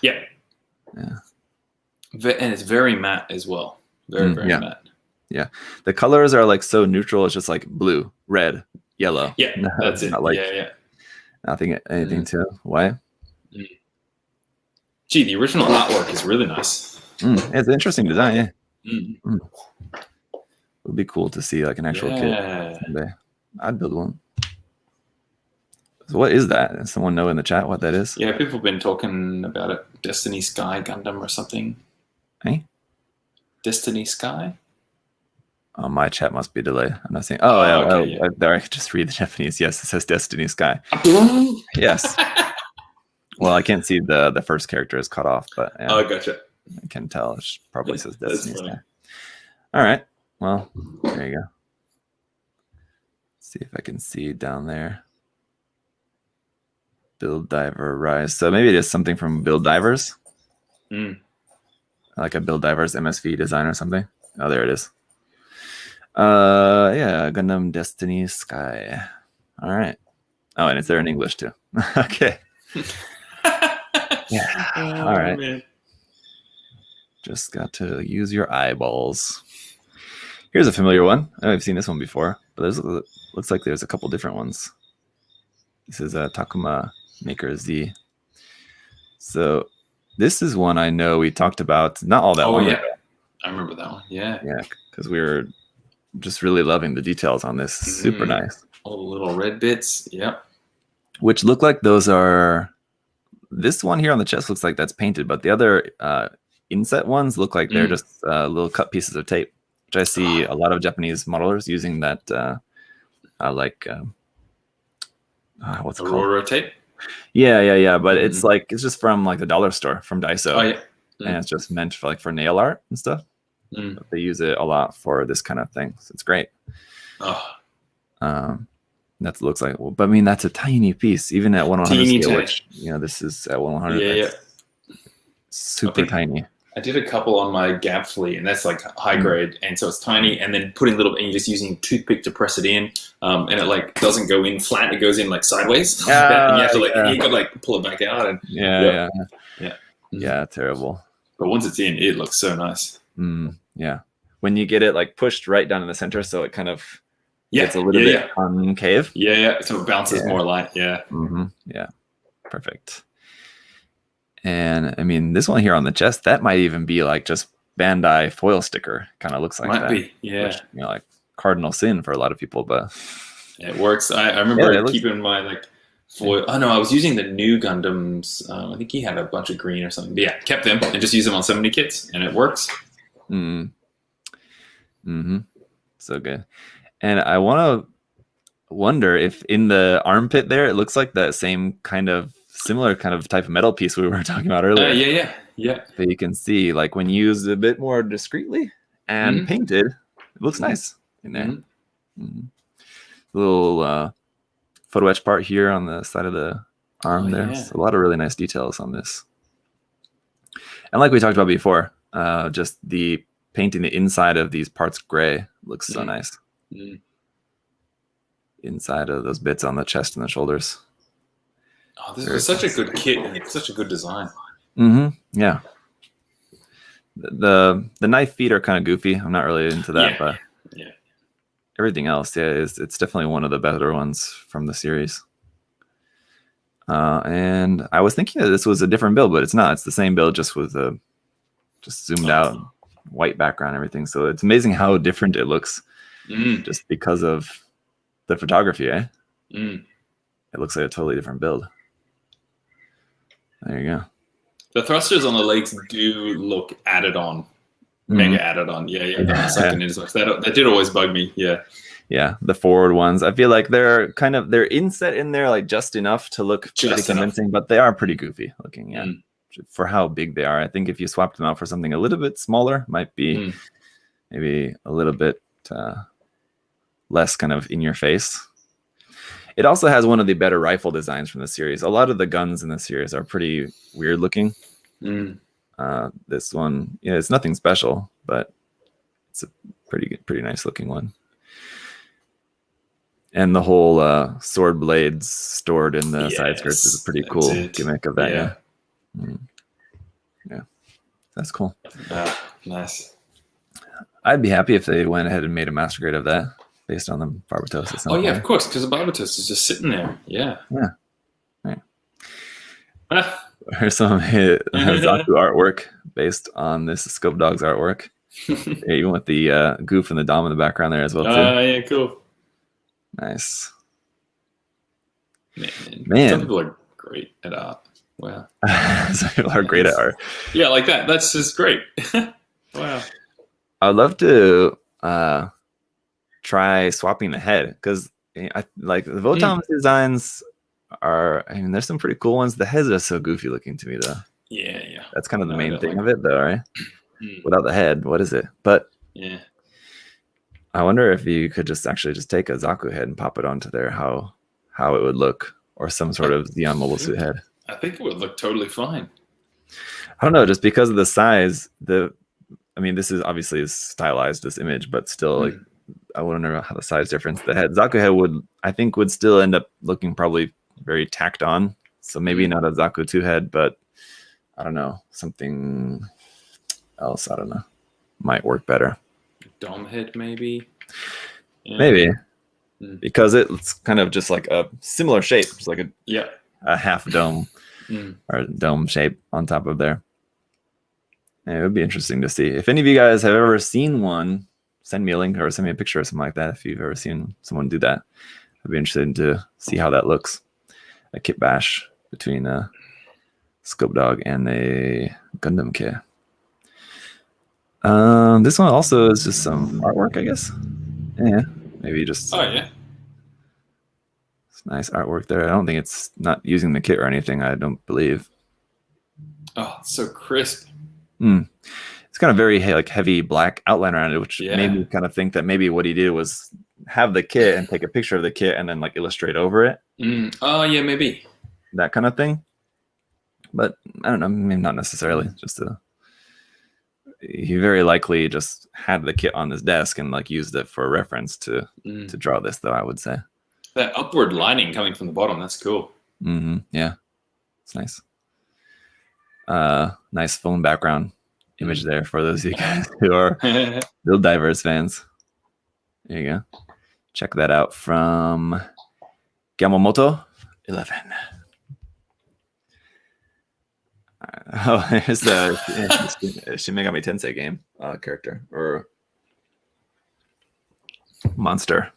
[SPEAKER 1] Yeah. And it's very matte as well. Very matte.
[SPEAKER 2] Yeah. The colors are like so neutral. It's just like blue, red, yellow.
[SPEAKER 1] Yeah, that's it.
[SPEAKER 2] Like, nothing, anything to white.
[SPEAKER 1] Gee, the original artwork is really nice.
[SPEAKER 2] It's an interesting design, yeah. would be cool to see like an actual kit someday. I'd build one. So what is that? Does someone know in the chat what that is?
[SPEAKER 1] Yeah, people have been talking about it. Destiny Sky Gundam or something.
[SPEAKER 2] Hey?
[SPEAKER 1] Destiny Sky?
[SPEAKER 2] Oh, my chat must be delayed. I'm not saying. There I could just read the Japanese. Yes, it says Destiny Sky. Yes. Well, I can't see the first character is cut off, but yeah,
[SPEAKER 1] gotcha.
[SPEAKER 2] I can tell. It probably says Destiny Sky. All right. Well, there you go. Let's see if I can see down there. Build Diver Rise. So maybe it is something from Build Divers. Like a Build Divers MSV design or something. Oh, there it is. Yeah, Gundam Destiny Sky. All right. Oh, and it's there in English too. Okay. Yeah. All right. Man. Just got to use your eyeballs. Here's a familiar one. I've seen this one before, but looks like there's a couple different ones. This is a Takuma Maker Z. So this is one I know we talked about not all that long ago.
[SPEAKER 1] I remember that one. Yeah.
[SPEAKER 2] Yeah, because we were just really loving the details on this. Super nice.
[SPEAKER 1] All the little red bits. Yep.
[SPEAKER 2] Which look like those are... This one here on the chest looks like that's painted, but the other inset ones look like they're just little cut pieces of tape, which I see a lot of Japanese modelers using that what's it called?
[SPEAKER 1] Aurora tape?
[SPEAKER 2] Yeah. But it's like, it's just from like the dollar store from Daiso.
[SPEAKER 1] Oh, yeah.
[SPEAKER 2] And it's just meant for like for nail art and stuff. But they use it a lot for this kind of thing. So it's great. That looks like, but I mean, that's a tiny piece, even at 1/100 scale, which, this is at 1/100.
[SPEAKER 1] Yeah.
[SPEAKER 2] Super tiny.
[SPEAKER 1] I did a couple on my Gap Flea, and that's like high grade, and so it's tiny. And then putting and you're just using a toothpick to press it in, and it like doesn't go in flat; it goes in like sideways. And you have to you could like pull it back out. And
[SPEAKER 2] yeah, terrible.
[SPEAKER 1] But once it's in, it looks so nice.
[SPEAKER 2] Yeah, when you get it like pushed right down in the center, so it kind of gets a little bit concave.
[SPEAKER 1] Yeah. So it bounces more light. Yeah.
[SPEAKER 2] Yeah. Perfect. And I mean, this one here on the chest, that might even be like just Bandai foil sticker. Kind of looks like that.
[SPEAKER 1] Might be, yeah.
[SPEAKER 2] Which, like cardinal sin for a lot of people, but
[SPEAKER 1] it works. I remember keeping my like foil. Oh no, I was using the new Gundams. I think he had a bunch of green or something. But yeah, kept them and just use them on so many kits, and it works.
[SPEAKER 2] So good. And I wonder if in the armpit there, it looks like that same similar kind of type of metal piece we were talking about earlier.
[SPEAKER 1] Yeah.
[SPEAKER 2] That you can see, like when used a bit more discreetly and painted, it looks nice in there. Little photo etch part here on the side of the arm there. Yeah. So a lot of really nice details on this. And like we talked about before, just the painting the inside of these parts gray looks so nice. Inside of those bits on the chest and the shoulders.
[SPEAKER 1] Oh, this is such a good kit and it's such a good design.
[SPEAKER 2] Yeah. The knife feet are kind of goofy. I'm not really into that, but everything else, it's definitely one of the better ones from the series. And I was thinking that this was a different build, but it's not. It's the same build, just with just zoomed out white background and everything. So it's amazing how different it looks, just because of the photography. It looks like a totally different build. There you go.
[SPEAKER 1] The thrusters on the legs do look added on, mega added on. That did always bug me.
[SPEAKER 2] Yeah, the forward ones. I feel like they're inset in there like just enough to look pretty convincing, but they are pretty goofy looking. For how big they are. I think if you swapped them out for something a little bit smaller, might be maybe a little bit less kind of in your face. It also has one of the better rifle designs from the series. A lot of the guns in the series are pretty weird looking. This one, it's nothing special, but it's a pretty nice looking one. And the whole sword blades stored in the side skirts is a pretty cool gimmick of that. Yeah, that's cool.
[SPEAKER 1] Nice.
[SPEAKER 2] I'd be happy if they went ahead and made a master grade of that based on the Barbatos.
[SPEAKER 1] Oh yeah, of course, because the Barbatos is just sitting there. Yeah.
[SPEAKER 2] Here's some Zaku artwork based on this Scope Dogs artwork. Yeah, even with the goof and the dom in the background there as well, too.
[SPEAKER 1] Yeah, cool.
[SPEAKER 2] Nice.
[SPEAKER 1] Man. Some people are great at art. Wow.
[SPEAKER 2] Some people are great at art.
[SPEAKER 1] Yeah, like that. That's just great. Wow.
[SPEAKER 2] I'd love to try swapping the head, because I like the Votom's designs are, I mean, there's some pretty cool ones. The heads are so goofy looking to me, though.
[SPEAKER 1] Yeah.
[SPEAKER 2] That's kind of the main thing of it, though, right? Without the head, what is it? But
[SPEAKER 1] yeah,
[SPEAKER 2] I wonder if you could just take a Zaku head and pop it onto there, how it would look, or some sort of Xeon Mobile Suit head.
[SPEAKER 1] I think it would look totally fine.
[SPEAKER 2] I don't know, just because of the size. I mean, this is obviously stylized, this image, but still, like, I wonder how the size difference. The head, Zaku head would still end up looking probably very tacked on. So maybe not a Zaku 2 head, but I don't know, something else. I don't know, might work better. Dome head, maybe. Yeah. Maybe because it's kind of just like a similar shape, just like a half dome or dome shape on top of there. Yeah, it would be interesting to see. If any of you guys have ever seen one, send me a link or send me a picture or something like that. If you've ever seen someone do that, I'd be interested to see how that looks. A kit bash between a Scope Dog and a Gundam kit. This one also is just some artwork, I guess. Yeah, maybe just.
[SPEAKER 1] Oh yeah.
[SPEAKER 2] It's nice artwork there. I don't think it's not using the kit or anything. I don't believe.
[SPEAKER 1] Oh, it's so crisp.
[SPEAKER 2] It's kind of very heavy black outline around it, which made me kind of think that maybe what he did was have the kit and take a picture of the kit and then like illustrate over it.
[SPEAKER 1] Oh yeah, maybe
[SPEAKER 2] that kind of thing. But I don't know, maybe not necessarily. He very likely just had the kit on his desk and like used it for a reference to draw this, though, I would say.
[SPEAKER 1] That upward lining coming from the bottom, that's cool.
[SPEAKER 2] Yeah, it's nice. Nice phone background image there for those of you guys who are Build Divers fans. There you go. Check that out from Yamamoto 11. Oh, there's the Shin Megami Tensei game character or monster.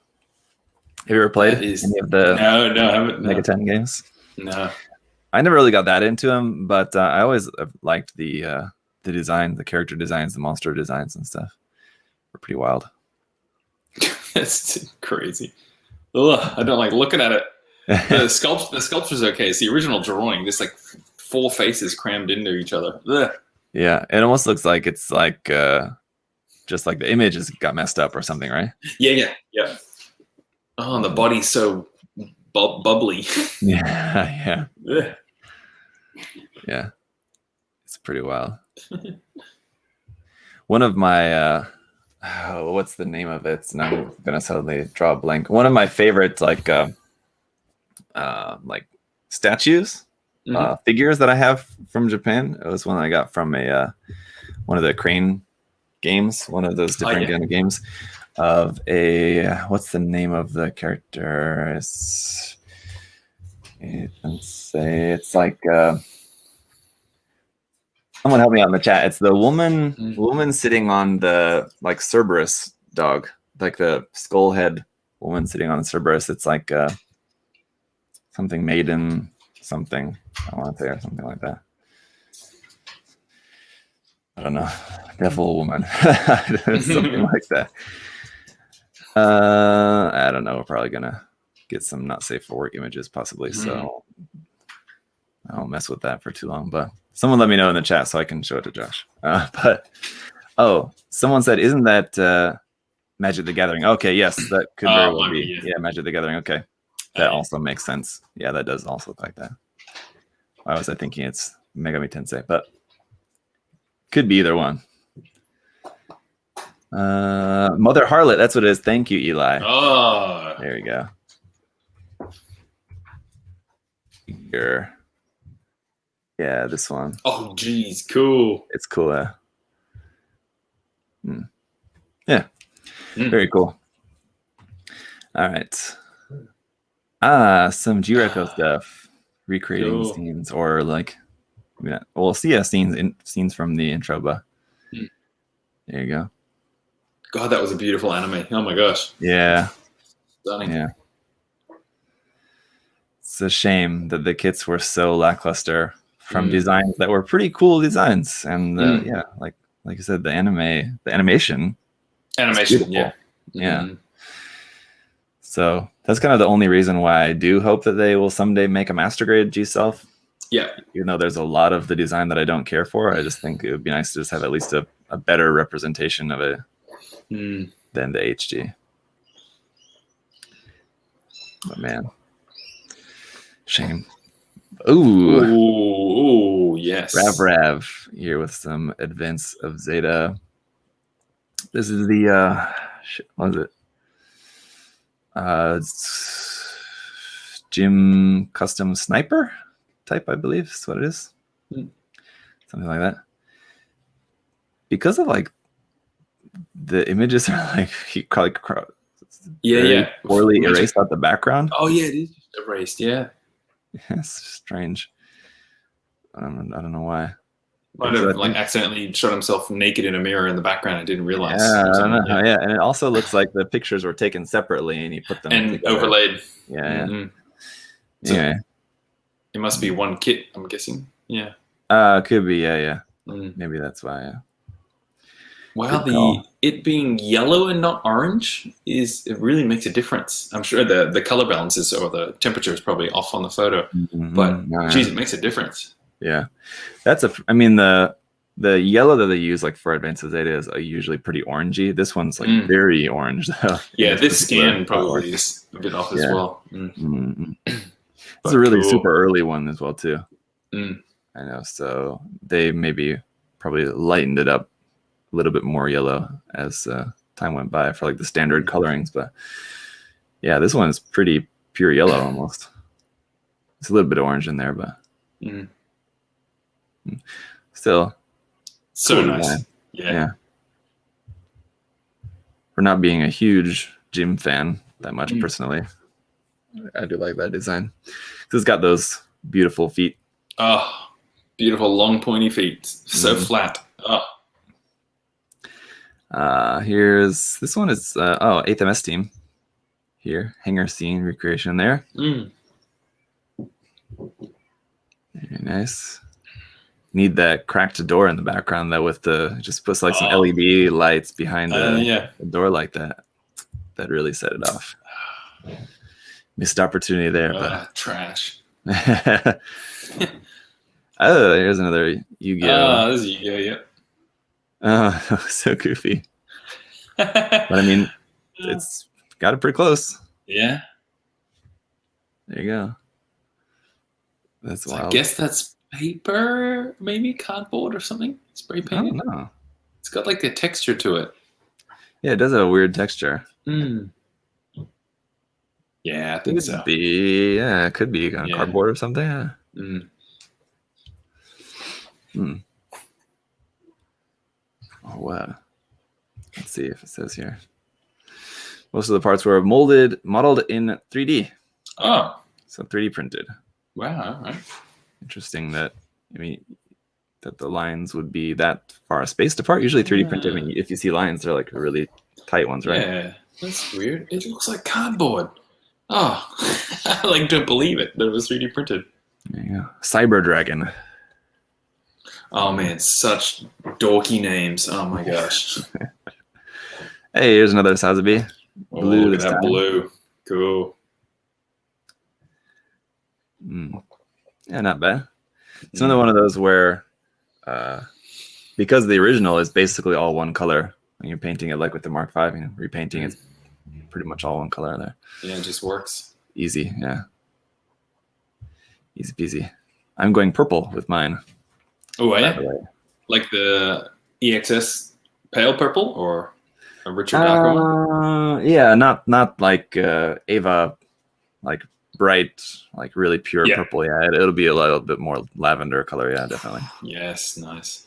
[SPEAKER 2] Have you ever played any of the
[SPEAKER 1] I haven't.
[SPEAKER 2] Mega 10 games?
[SPEAKER 1] No.
[SPEAKER 2] I never really got that into them, but I always liked the design, the character designs, the monster designs and stuff. They're pretty wild.
[SPEAKER 1] That's crazy. Ugh, I don't like looking at it. The sculpture's okay. It's the original drawing. There's like 4 faces crammed into each other. Ugh.
[SPEAKER 2] Yeah, it almost looks like it's like just like the image has got messed up or something, right?
[SPEAKER 1] Yeah. Oh, and the body's so bubbly.
[SPEAKER 2] Yeah.
[SPEAKER 1] Ugh.
[SPEAKER 2] Yeah. It's pretty wild. One of my what's the name of it? And I'm gonna suddenly draw a blank. One of my favorite like statues, figures that I have from Japan. It was one I got from one of the Crane games, one of those different kind of games of what's the name of the character? It's like someone help me out in the chat. It's the woman sitting on the like Cerberus dog, like the skull head woman sitting on the Cerberus. It's like something maiden something, I want to say, or something like that. I don't know. Devil woman. Something like that. I don't know. We're probably gonna get some not safe for work images possibly, so I won't mess with that for too long. But someone let me know in the chat so I can show it to Josh. Someone said, isn't that Magic the Gathering? Okay, yes, that could very well be. Yeah, Magic the Gathering. Okay, that also makes sense. Yeah, that does also look like that. Why was I thinking it's Megami Tensei? But could be either one. Mother Harlot, that's what it is. Thank you, Eli.
[SPEAKER 1] Oh,
[SPEAKER 2] there you go. Here. Yeah, this one.
[SPEAKER 1] Oh, geez, cool.
[SPEAKER 2] It's cool. Yeah, very cool. All right. Some Jireko stuff, recreating scenes, or like, we'll see scenes from the intro, but There you go.
[SPEAKER 1] God, that was a beautiful anime. Oh my gosh.
[SPEAKER 2] Yeah.
[SPEAKER 1] Stunning.
[SPEAKER 2] Yeah. It's a shame that the kits were so lackluster from designs that were pretty cool designs. And yeah, like you said, the animation.
[SPEAKER 1] Animation, yeah.
[SPEAKER 2] Yeah. So that's kind of the only reason why I do hope that they will someday make a master grade G-Self.
[SPEAKER 1] Yeah.
[SPEAKER 2] Even though there's a lot of the design that I don't care for, I just think it would be nice to just have at least a better representation of it than the HG. But man, shame.
[SPEAKER 1] Ooh, yes.
[SPEAKER 2] Rav here with some Advance of Zeta. This is the what is it? Gym custom sniper type, I believe is what it is. Something like that. Because of like the images are like poorly erased out the background.
[SPEAKER 1] Oh yeah, it is just erased. Yeah.
[SPEAKER 2] It's strange. I don't know why.
[SPEAKER 1] Might have like accidentally shot himself naked in a mirror in the background and didn't realize.
[SPEAKER 2] Yeah, I don't know. Yeah, and it also looks like the pictures were taken separately and he put them
[SPEAKER 1] and
[SPEAKER 2] together.
[SPEAKER 1] Overlaid.
[SPEAKER 2] Yeah.
[SPEAKER 1] So
[SPEAKER 2] yeah.
[SPEAKER 1] It must be one kit, I'm guessing. Yeah.
[SPEAKER 2] Could be. Yeah. Maybe that's why. Yeah.
[SPEAKER 1] Wow, it being yellow and not orange it really makes a difference. I'm sure the color balances or the temperature is probably off on the photo, but geez, it makes a difference.
[SPEAKER 2] Yeah, I mean the yellow that they use like for Advanced Zeta is usually pretty orangey. This one's like very orange though.
[SPEAKER 1] Yeah, this scan probably is a bit off as well.
[SPEAKER 2] It's a really super early one as well too. I know, so they maybe probably lightened it up a little bit more yellow as time went by for like the standard colorings, but yeah, this one is pretty pure yellow almost. It's a little bit of orange in there, but still
[SPEAKER 1] so
[SPEAKER 2] cool
[SPEAKER 1] nice.
[SPEAKER 2] Design.
[SPEAKER 1] Yeah.
[SPEAKER 2] For not being a huge gym fan that much personally, I do like that design. It's got those beautiful feet.
[SPEAKER 1] Oh, beautiful long pointy feet, so flat.
[SPEAKER 2] Here's this one is 8th MS team here, hangar scene recreation there. Very nice. Need that cracked door in the background though, with the just puts like some LED lights behind the door like that. That really set it off. Missed opportunity there, but
[SPEAKER 1] trash.
[SPEAKER 2] Oh, here's another Yu-Gi-Oh.
[SPEAKER 1] This is Yu-Gi-Oh, yeah.
[SPEAKER 2] Oh, so goofy. But I mean, it's got it pretty close.
[SPEAKER 1] Yeah.
[SPEAKER 2] There you go. That's wild.
[SPEAKER 1] I guess that's paper, maybe cardboard or something. Spray painted.
[SPEAKER 2] I don't know.
[SPEAKER 1] It's got like a texture to it.
[SPEAKER 2] Yeah, it does have a weird texture.
[SPEAKER 1] Yeah, I think so.
[SPEAKER 2] It could be on cardboard or something. Yeah. Oh, wow. Let's see if it says here. Most of the parts were modeled in 3D.
[SPEAKER 1] Oh.
[SPEAKER 2] So 3D printed.
[SPEAKER 1] Wow. All right.
[SPEAKER 2] Interesting that, that the lines would be that far spaced apart. Usually 3D printed, I mean, if you see lines, they're like really tight ones, right?
[SPEAKER 1] Yeah. That's weird. It looks like cardboard. Oh, I like don't believe it that it was 3D printed.
[SPEAKER 2] There you go. Cyber Dragon.
[SPEAKER 1] Oh man, such dorky names. Oh my gosh.
[SPEAKER 2] Hey, here's another Sazabi. Blue.
[SPEAKER 1] Look at that blue. Cool.
[SPEAKER 2] Yeah, not bad. It's another one of those where, because the original is basically all one color, when you're painting it like with the Mark V, repainting it's pretty much all one color there.
[SPEAKER 1] Yeah, it just works.
[SPEAKER 2] Easy, yeah. Easy peasy. I'm going purple with mine.
[SPEAKER 1] Oh, yeah? Like the EXS pale purple or a richer darker one?
[SPEAKER 2] Yeah, not like Ava, like bright, like really pure purple. Yeah, it'll be a little bit more lavender color. Yeah, definitely.
[SPEAKER 1] Yes, nice.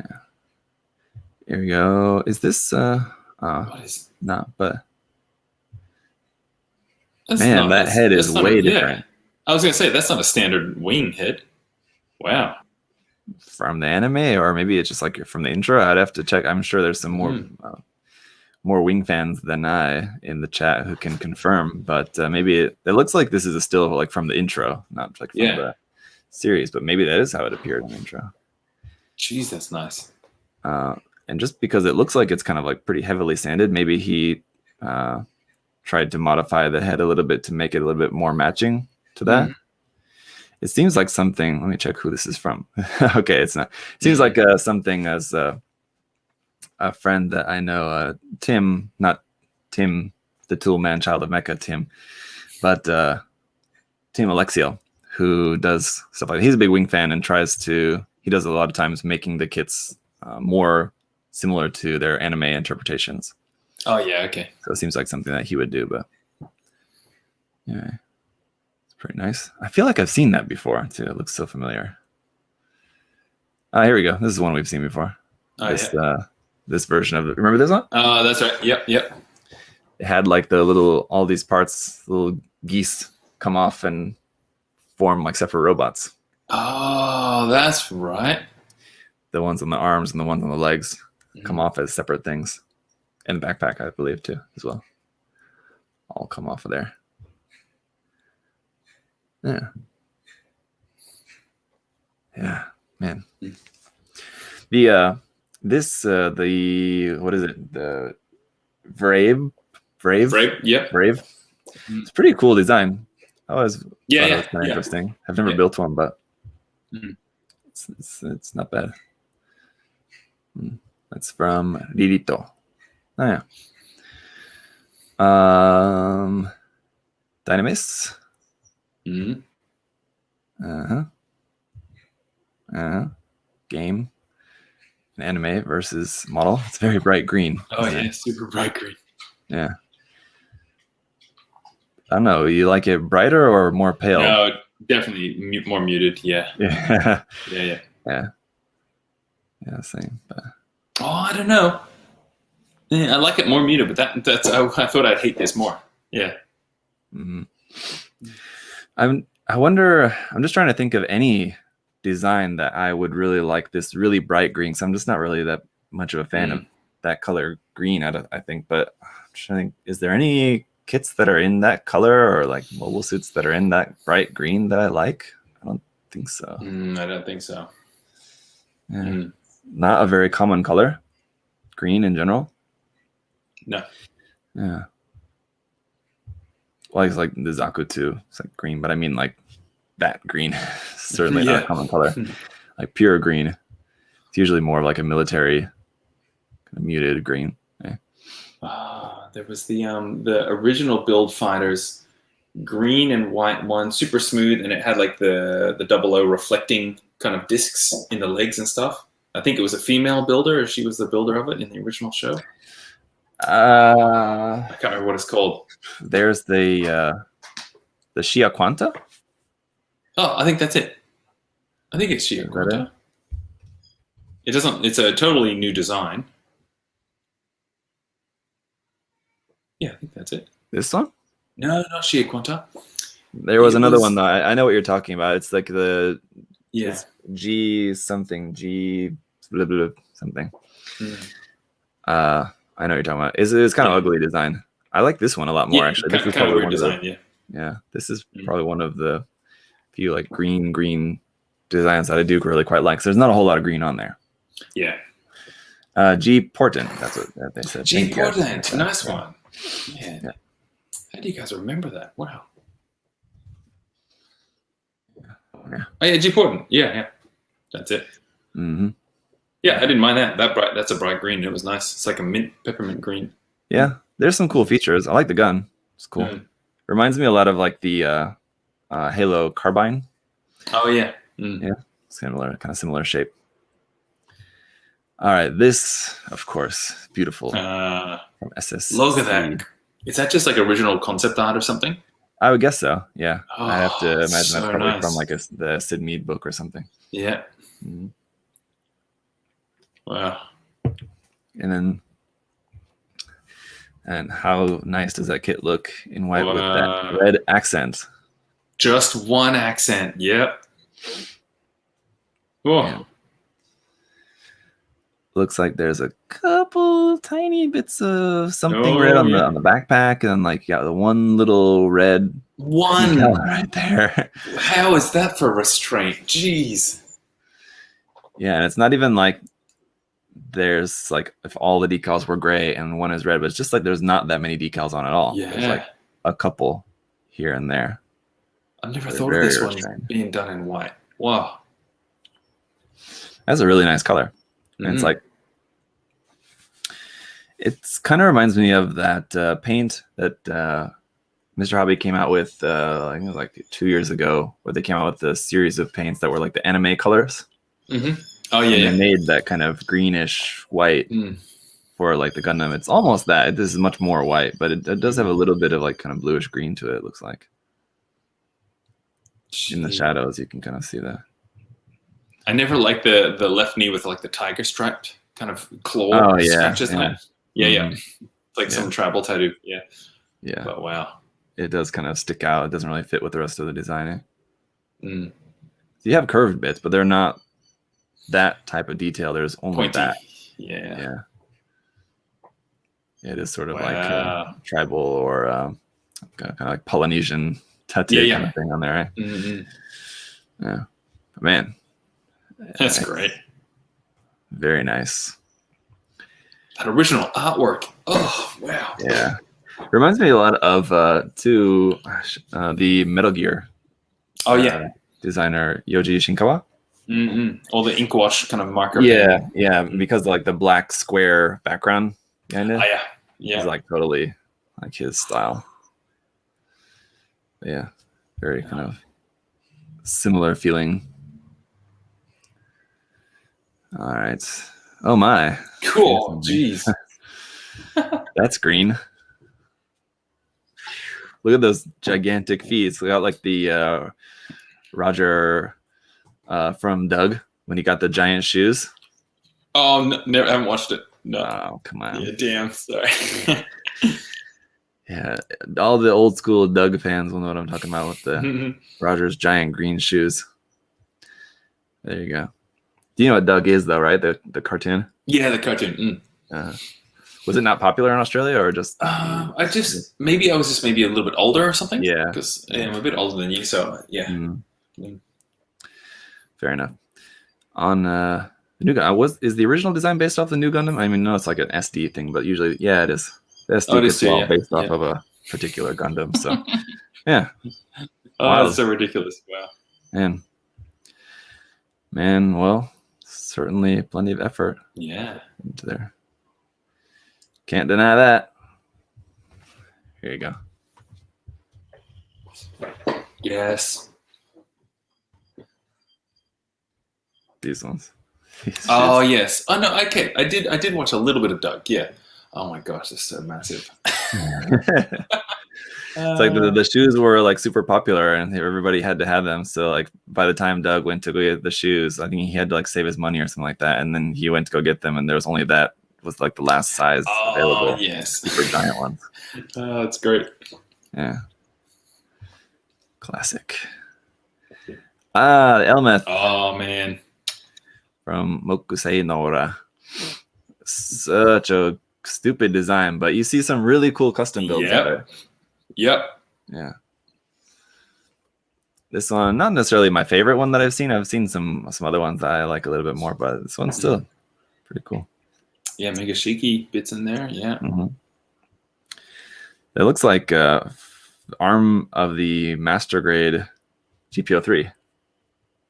[SPEAKER 2] Yeah. Here we go. Is this
[SPEAKER 1] what is
[SPEAKER 2] not? But man, that head is way different.
[SPEAKER 1] I was gonna say that's not a standard wing head. Wow.
[SPEAKER 2] from the anime, or maybe it's just like from the intro. I'd have to check. I'm sure there's some more Wing fans than I in the chat who can confirm, but maybe it looks like this is a still like from the intro, not like from the series, but maybe that is how it appeared in the intro.
[SPEAKER 1] Jeez, that's nice.
[SPEAKER 2] And just because it looks like it's kind of like pretty heavily sanded, maybe he tried to modify the head a little bit to make it a little bit more matching to that. It seems like something. Let me check who this is from. Okay, it's not. It seems like something as a friend that I know, Tim, not Tim, the Tool Man, Child of Mecha, Tim, but Tim Alexiel, who does stuff like that. He's a big Wing fan and he does a lot of times making the kits more similar to their anime interpretations.
[SPEAKER 1] Oh yeah, okay.
[SPEAKER 2] So it seems like something that he would do, but yeah, it's pretty nice. I feel like I've seen that before too. It looks so familiar. Here we go. This is one we've seen before. This version of it. Remember this one?
[SPEAKER 1] Oh, that's right. Yep.
[SPEAKER 2] It had like all these parts, little geese come off and form like separate robots.
[SPEAKER 1] Oh, that's right.
[SPEAKER 2] The ones on the arms and the ones on the legs come off as separate things. And the backpack, I believe, too, as well. All come off of there. Yeah. Yeah, man. What is it? The Brave?
[SPEAKER 1] Yep.
[SPEAKER 2] Brave. It's a pretty cool design. I always thought it was kind of interesting. I've never built one, but it's not bad. That's from Ririto. Oh yeah. Dynamis. Game. An anime versus model. It's very bright green.
[SPEAKER 1] Oh yeah, super bright green.
[SPEAKER 2] Yeah. I don't know. You like it brighter or more pale?
[SPEAKER 1] No, definitely more muted. Yeah.
[SPEAKER 2] Yeah, same. But...
[SPEAKER 1] Oh, I don't know. Yeah, I like it more muted, but that's I thought I'd hate this more. Yeah.
[SPEAKER 2] I wonder. I'm just trying to think of any design that I would really like. This really bright green. So I'm just not really that much of a fan of that color green. I think, but I'm trying to think, is there any kits that are in that color or like mobile suits that are in that bright green that I like? I don't think so.
[SPEAKER 1] I don't think so.
[SPEAKER 2] Yeah. Not a very common color, green in general.
[SPEAKER 1] No.
[SPEAKER 2] Yeah. Well, it's like the Zaku too. It's like green, but I mean like that green. Certainly not a common color. Like pure green. It's usually more like a military kind of muted green. Yeah.
[SPEAKER 1] There was the original Build Fighters, green and white one, super smooth, and it had like the 00 reflecting kind of discs in the legs and stuff. I think it was a female builder, or she was the builder of it in the original show. I can't remember what it's called.
[SPEAKER 2] There's the Shia Quanta.
[SPEAKER 1] Oh, I think that's it. I think it's Shia Quanta. It doesn't. It's a totally new design. Yeah, I think that's it.
[SPEAKER 2] This one?
[SPEAKER 1] No, not Shia Quanta.
[SPEAKER 2] There was another one though. I know what you're talking about. It's like the G something G blah, blah, something. I know what you're talking about. It's kind of ugly design. I like this one a lot more actually. This is
[SPEAKER 1] kind of weird design.
[SPEAKER 2] Yeah. This is probably one of the few like green designs that I do really quite like. So there's not a whole lot of green on there.
[SPEAKER 1] Yeah.
[SPEAKER 2] G Portland. That's what they said.
[SPEAKER 1] G Portland. Nice one. Man. Yeah. How do you guys remember that? Wow.
[SPEAKER 2] Yeah.
[SPEAKER 1] Oh yeah, G Portland. Yeah. That's it. Yeah, I didn't mind that. That's a bright green. It was nice. It's like a peppermint green.
[SPEAKER 2] Yeah, there's some cool features. I like the gun. It's cool. Reminds me a lot of like the Halo carbine.
[SPEAKER 1] Oh yeah.
[SPEAKER 2] Yeah, kind of similar shape. All right, this of course beautiful from SS.
[SPEAKER 1] Look at that. Is that just like original concept art or something?
[SPEAKER 2] I would guess so. Yeah, I have to imagine that's probably from like the Sid Mead book or something.
[SPEAKER 1] Yeah. Wow.
[SPEAKER 2] And how nice does that kit look in white with that red accent?
[SPEAKER 1] Just one accent. Yep. Oh,
[SPEAKER 2] looks like there's a couple tiny bits of something red on the backpack, and then like the one little red decal right there.
[SPEAKER 1] How is that for restraint? Jeez.
[SPEAKER 2] Yeah, and it's not even like there's like if all the decals were gray and one is red, but it's just like there's not that many decals on at all.
[SPEAKER 1] Yeah.
[SPEAKER 2] There's like a couple here and there.
[SPEAKER 1] I've never thought of this one being done in white. Wow.
[SPEAKER 2] That's a really nice color. And it's like, it's kind of reminds me of that paint that Mr. Hobby came out with, I think it was like 2 years ago, where they came out with a series of paints that were like the anime colors.
[SPEAKER 1] Oh, yeah.
[SPEAKER 2] And they made that kind of greenish white for like the Gundam. It's almost that. This is much more white, but it does have a little bit of like kind of bluish green to it, looks like. In the shadows, you can kind of see that.
[SPEAKER 1] I never liked the left knee with like the tiger striped kind of claw scratches on it. Yeah. It's like some tribal tattoo. Yeah.
[SPEAKER 2] Yeah.
[SPEAKER 1] But wow.
[SPEAKER 2] It does kind of stick out. It doesn't really fit with the rest of the design. So you have curved bits, but they're not that type of detail. There's only
[SPEAKER 1] pointy.
[SPEAKER 2] That.
[SPEAKER 1] Yeah.
[SPEAKER 2] It is sort of like tribal or kind of like Polynesian tattoo kind of thing on there, right? Yeah. But man.
[SPEAKER 1] That's great.
[SPEAKER 2] Very nice.
[SPEAKER 1] That original artwork. Oh, wow.
[SPEAKER 2] Yeah. Reminds me a lot of the Metal Gear. Designer Yoji Shinkawa.
[SPEAKER 1] All the ink wash kind of marker.
[SPEAKER 2] Yeah, because like the black square background behind it.
[SPEAKER 1] Yeah.
[SPEAKER 2] It's like totally like his style. Yeah, very kind of similar feeling. All right. Oh my.
[SPEAKER 1] Cool. Jeez.
[SPEAKER 2] That's green. Look at those gigantic feet. We got like the Roger from Doug when he got the giant shoes.
[SPEAKER 1] Oh, never. I haven't watched it. No.
[SPEAKER 2] Oh, come on.
[SPEAKER 1] Yeah, damn. Sorry.
[SPEAKER 2] Yeah, all the old school Doug fans will know what I'm talking about with the Roger's giant green shoes. There you go. Do you know what Doug is, though, right? The cartoon?
[SPEAKER 1] Yeah, the cartoon.
[SPEAKER 2] Was it not popular in Australia, or just?
[SPEAKER 1] I was just maybe a little bit older or something.
[SPEAKER 2] Yeah,
[SPEAKER 1] because I'm a bit older than you, so yeah.
[SPEAKER 2] Fair enough. On the new Gundam, is the original design based off the new Gundam? I mean, no, it's like an SD thing, but usually, it is. The SD is based off of a particular Gundam. So, yeah.
[SPEAKER 1] Oh, that's so ridiculous! Wow.
[SPEAKER 2] Man, well, certainly plenty of effort.
[SPEAKER 1] Yeah.
[SPEAKER 2] Into there. Can't deny that. Here you go.
[SPEAKER 1] Yes.
[SPEAKER 2] These ones.
[SPEAKER 1] Oh yes. Oh no. Okay. I did watch a little bit of Doug. Yeah. Oh my gosh, it's so massive.
[SPEAKER 2] It's like the shoes were like super popular and everybody had to have them. So like by the time Doug went to go get the shoes, I think he had to like save his money or something like that. And then he went to go get them, and there was only that was like the last size available.
[SPEAKER 1] Oh yes,
[SPEAKER 2] super giant ones.
[SPEAKER 1] Oh, it's great.
[SPEAKER 2] Yeah. Classic. The Elmeth.
[SPEAKER 1] Oh man.
[SPEAKER 2] From Mokusei Nora. Such a stupid design, but you see some really cool custom builds out there.
[SPEAKER 1] Yep.
[SPEAKER 2] Yeah. This one, not necessarily my favorite one that I've seen. I've seen some other ones that I like a little bit more, but this one's still pretty cool.
[SPEAKER 1] Yeah, Megashiki bits in there. Yeah.
[SPEAKER 2] It looks like arm of the master grade GPO3.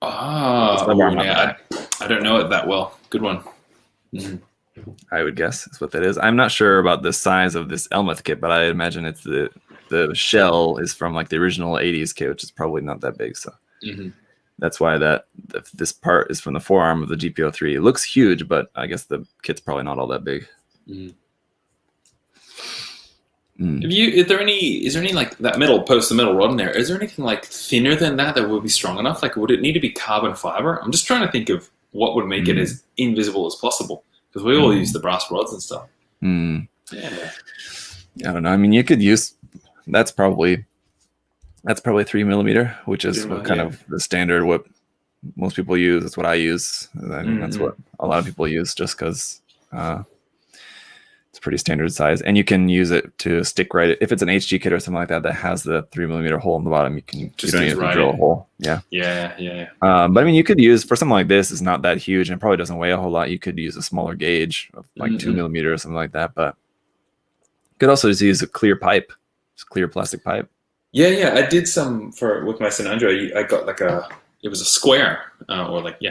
[SPEAKER 1] I don't know it that well. Good one.
[SPEAKER 2] I would guess that's what that is. I'm not sure about the size of this Elmeth kit, but I imagine it's the shell is from like the original 80s kit, which is probably not that big. So that's why this part is from the forearm of the GPO3. It looks huge, but I guess the kit's probably not all that big.
[SPEAKER 1] Is there any like that metal post, the metal rod in there? Is there anything like thinner than that would be strong enough? Like, would it need to be carbon fiber? I'm just trying to think of what would make it as invisible as possible, because we all use the brass rods and stuff. Yeah.
[SPEAKER 2] I don't know. I mean, you could use that's probably 3 millimeter, which is kind of the standard what most people use. That's what I use. I think that's what a lot of people use, just because it's pretty standard size, and you can use it to stick right. If it's an HG kit or something like that that has the 3mm hole in the bottom, you don't need to drill a hole. Yeah. But I mean, you could use, for something like this, it's not that huge and probably doesn't weigh a whole lot. You could use a smaller gauge of like 2mm or something like that. But you could also just use a clear pipe, just clear plastic pipe.
[SPEAKER 1] Yeah. I did some with my San Andreas. I got like it was a square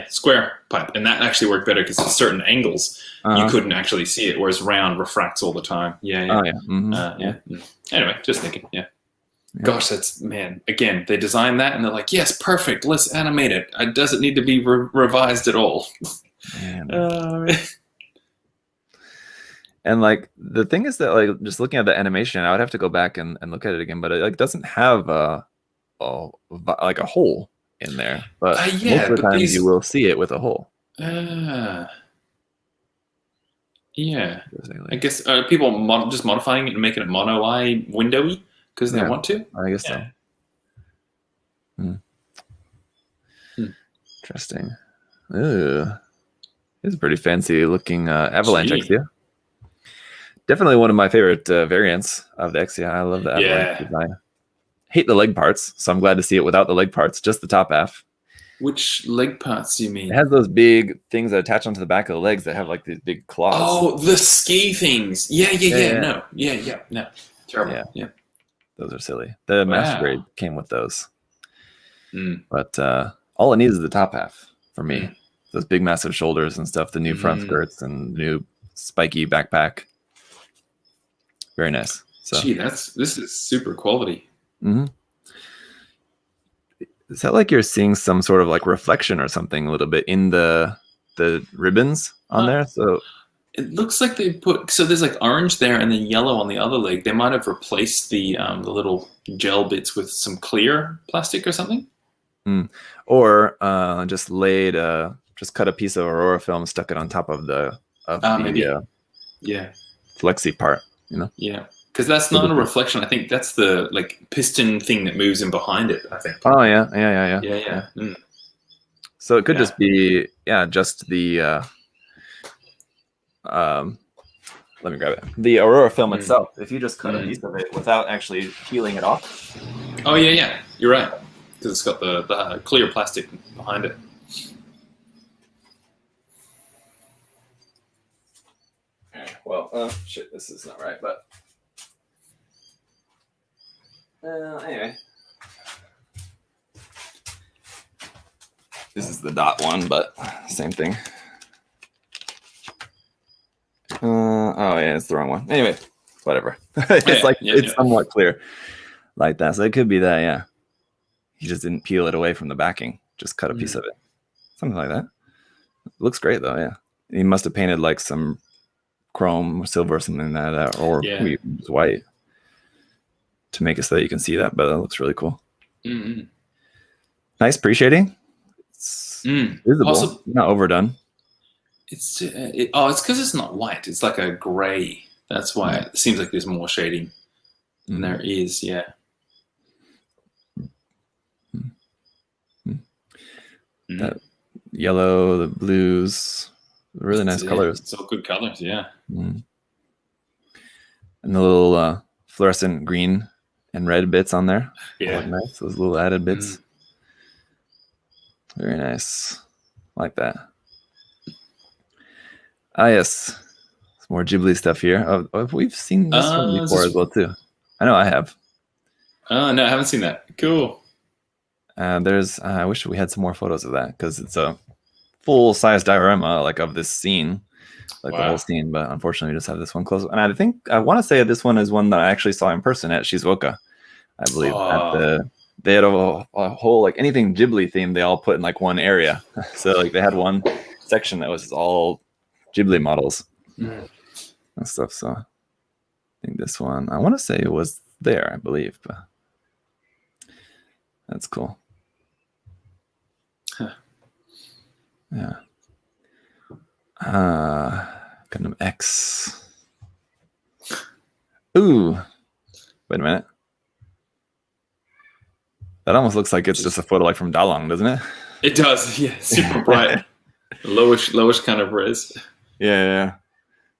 [SPEAKER 1] square pipe, and that actually worked better because at certain angles you couldn't actually see it, whereas round refracts all the time. Anyway, just thinking. Gosh, that's, man, again, they designed that and they're like, yes, perfect, let's animate it. It doesn't need to be revised at all.
[SPEAKER 2] And like the thing is that, like, just looking at the animation, I would have to go back and look at it again, but it like doesn't have like a hole in there, but most of the time you will see it with a hole. I guess people just modifying it and making it mono-eye windowy because they want to. I guess so. Interesting. Ooh, it's a pretty fancy looking Avalanche Exia. Definitely one of my favorite variants of the Exia. I love the Avalanche design. Hate the leg parts, so I'm glad to see it without the leg parts, just the top half.
[SPEAKER 1] Which leg parts do you mean?
[SPEAKER 2] It has those big things that attach onto the back of the legs that have like these big claws.
[SPEAKER 1] Oh, the ski things. No. Terrible. Yeah.
[SPEAKER 2] Those are silly. The Master Grade came with those. But all it needs is the top half for me. Those big massive shoulders and stuff, the new front skirts and new spiky backpack. Very nice. So,
[SPEAKER 1] gee, this is super quality.
[SPEAKER 2] Is that like you're seeing some sort of like reflection or something a little bit in the ribbons on there? So
[SPEAKER 1] it looks like they there's like orange there and then yellow on the other leg. They might have replaced the little gel bits with some clear plastic or something.
[SPEAKER 2] Or just cut a piece of Aurora film, stuck it on top of the flexi part,
[SPEAKER 1] Yeah. Because that's not a reflection. I think that's the like piston thing that moves in behind it, I think.
[SPEAKER 2] Oh, yeah. So it could just be, just the, let me grab it. The Aurora film itself, if you just cut a piece of it without actually peeling it off.
[SPEAKER 1] Oh, yeah. You're right. Because it's got the clear plastic behind it.
[SPEAKER 2] Well, shit, this is not right, but... anyway, this is the dot one, but same thing. It's the wrong one. Anyway, whatever. It's somewhat clear like that, so it could be that. He just didn't peel it away from the backing; just cut a piece of it, something like that. It looks great though. Yeah, he must have painted like some chrome or silver or something like that, or white, to make it so that you can see that, but that looks really cool. Nice pre-shading. It's visible, not overdone.
[SPEAKER 1] It's because it's not white. It's like a gray. That's why it seems like there's more shading than there is.
[SPEAKER 2] That yellow, the blues, really nice colors.
[SPEAKER 1] It's all good colors,
[SPEAKER 2] And the little fluorescent green and red bits on there. Nice. Those little added bits. Very nice. Like that. Yes. Some more Ghibli stuff here. We've seen this one before as well too. I know I have.
[SPEAKER 1] Oh no, I haven't seen that. Cool.
[SPEAKER 2] I wish we had some more photos of that, because it's a full-size diorama like of this scene, the whole scene. But unfortunately, we just have this one close. And I want to say this one is one that I actually saw in person at Shizuoka, I believe. They had a whole, like, anything Ghibli themed, they all put in like one area. So like they had one section that was all Ghibli models and stuff. So I think this one, I want to say it was there, I believe, but that's cool. Yeah. Gundam X. Ooh. Wait a minute. That almost looks like it's just a photo like from Dalong, doesn't it?
[SPEAKER 1] It does, yeah. Super bright. lowish kind of res.
[SPEAKER 2] Yeah.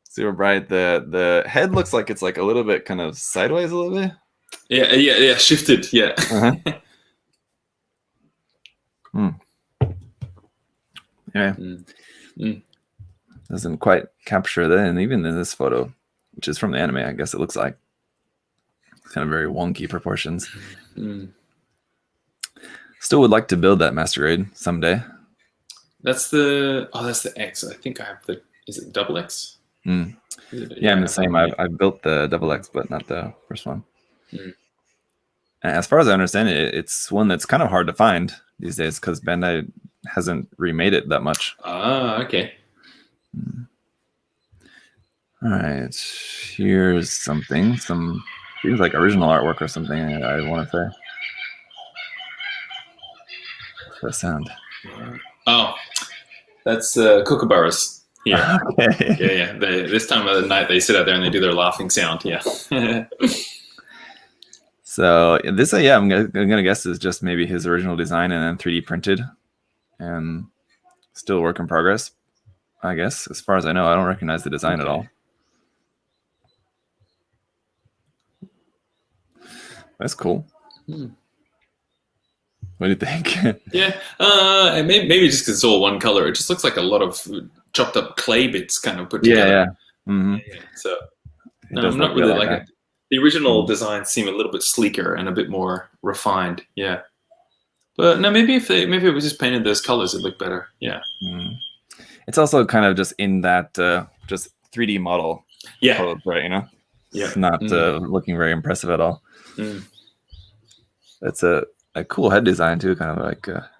[SPEAKER 2] Super bright. The head looks like it's like a little bit kind of sideways a little bit.
[SPEAKER 1] Yeah. Shifted, yeah.
[SPEAKER 2] Yeah. Doesn't quite capture that, and even in this photo, which is from the anime, I guess it looks like it's kind of very wonky proportions. Still would like to build that Master Grade someday.
[SPEAKER 1] That's the X. I think I have the. Is it double X?
[SPEAKER 2] Yeah, I'm the same. I've built the double X, but not the first one. As far as I understand it, it's one that's kind of hard to find these days because Bandai hasn't remade it that much.
[SPEAKER 1] Ah, okay.
[SPEAKER 2] All right, here's something. Some seems like original artwork or something. I want to say. What's that sound?
[SPEAKER 1] Oh, that's kookaburras. Yeah.
[SPEAKER 2] Okay.
[SPEAKER 1] Yeah. This time of the night, they sit out there and they do their laughing sound. Yeah.
[SPEAKER 2] So this, I'm gonna guess is just maybe his original design and then 3D printed, and still work in progress. I guess, as far as I know, I don't recognize the design at all. That's cool. What do you think?
[SPEAKER 1] Yeah, maybe just because it's all one color, it just looks like a lot of chopped up clay bits kind of put together.
[SPEAKER 2] Yeah.
[SPEAKER 1] So no, I'm not really like it. The original designs seem a little bit sleeker and a bit more refined. Yeah, but no, maybe if it was just painted those colors, it'd look better. Yeah.
[SPEAKER 2] It's also kind of just in that just 3D model.
[SPEAKER 1] Yeah.
[SPEAKER 2] Pose, right. You know.
[SPEAKER 1] Yeah.
[SPEAKER 2] It's not looking very impressive at all. It's a cool head design too, kind of like a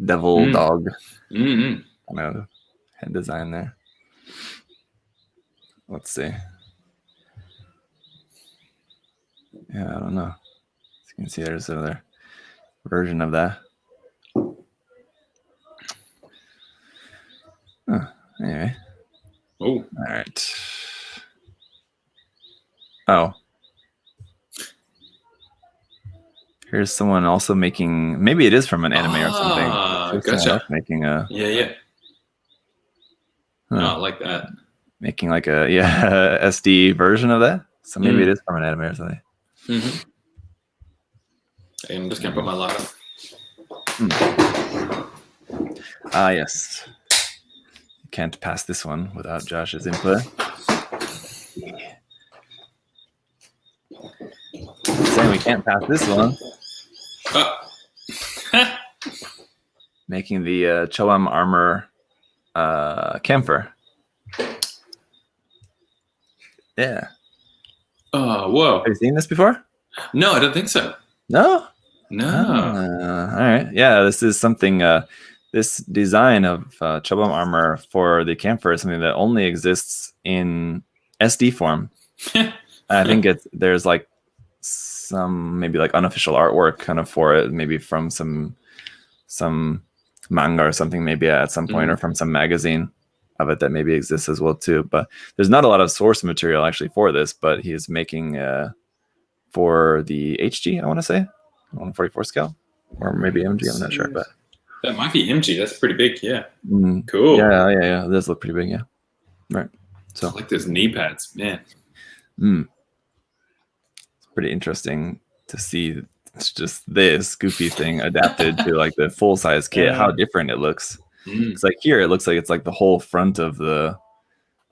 [SPEAKER 2] devil dog kind of head design there. Let's see. Yeah, I don't know. As you can see, there's another version of that. Anyway.
[SPEAKER 1] Oh.
[SPEAKER 2] All right. Oh. Here's someone also making. Maybe it is from an anime or something.
[SPEAKER 1] Gotcha.
[SPEAKER 2] Making a.
[SPEAKER 1] Yeah. I like that.
[SPEAKER 2] Making like a SD version of that. So maybe it is from an anime or something.
[SPEAKER 1] I'm just gonna put my light on.
[SPEAKER 2] Yes. Can't pass this one without Josh's input. Saying we can't pass this one. Making the Choam armor camphor. Yeah.
[SPEAKER 1] Oh, whoa.
[SPEAKER 2] Have you seen this before?
[SPEAKER 1] No, I don't think so.
[SPEAKER 2] No?
[SPEAKER 1] No.
[SPEAKER 2] All right. Yeah, this is something, this design of Choam armor for the camphor is something that only exists in SD form. I think there's like some maybe like unofficial artwork kind of for it, maybe from some manga or something maybe at some point, or from some magazine of it that maybe exists as well too. But there's not a lot of source material actually for this, but he's making for the HG, I want to say, 144 scale, or maybe MG, I'm not sure, but
[SPEAKER 1] that might be MG. That's pretty big. Yeah. Cool.
[SPEAKER 2] Yeah. It does look pretty big. Yeah. Right. So
[SPEAKER 1] I like those knee pads, man.
[SPEAKER 2] It's pretty interesting to see. It's just this goofy thing adapted to like the full size kit. How different it looks. It's like here, it looks like it's like the whole front of the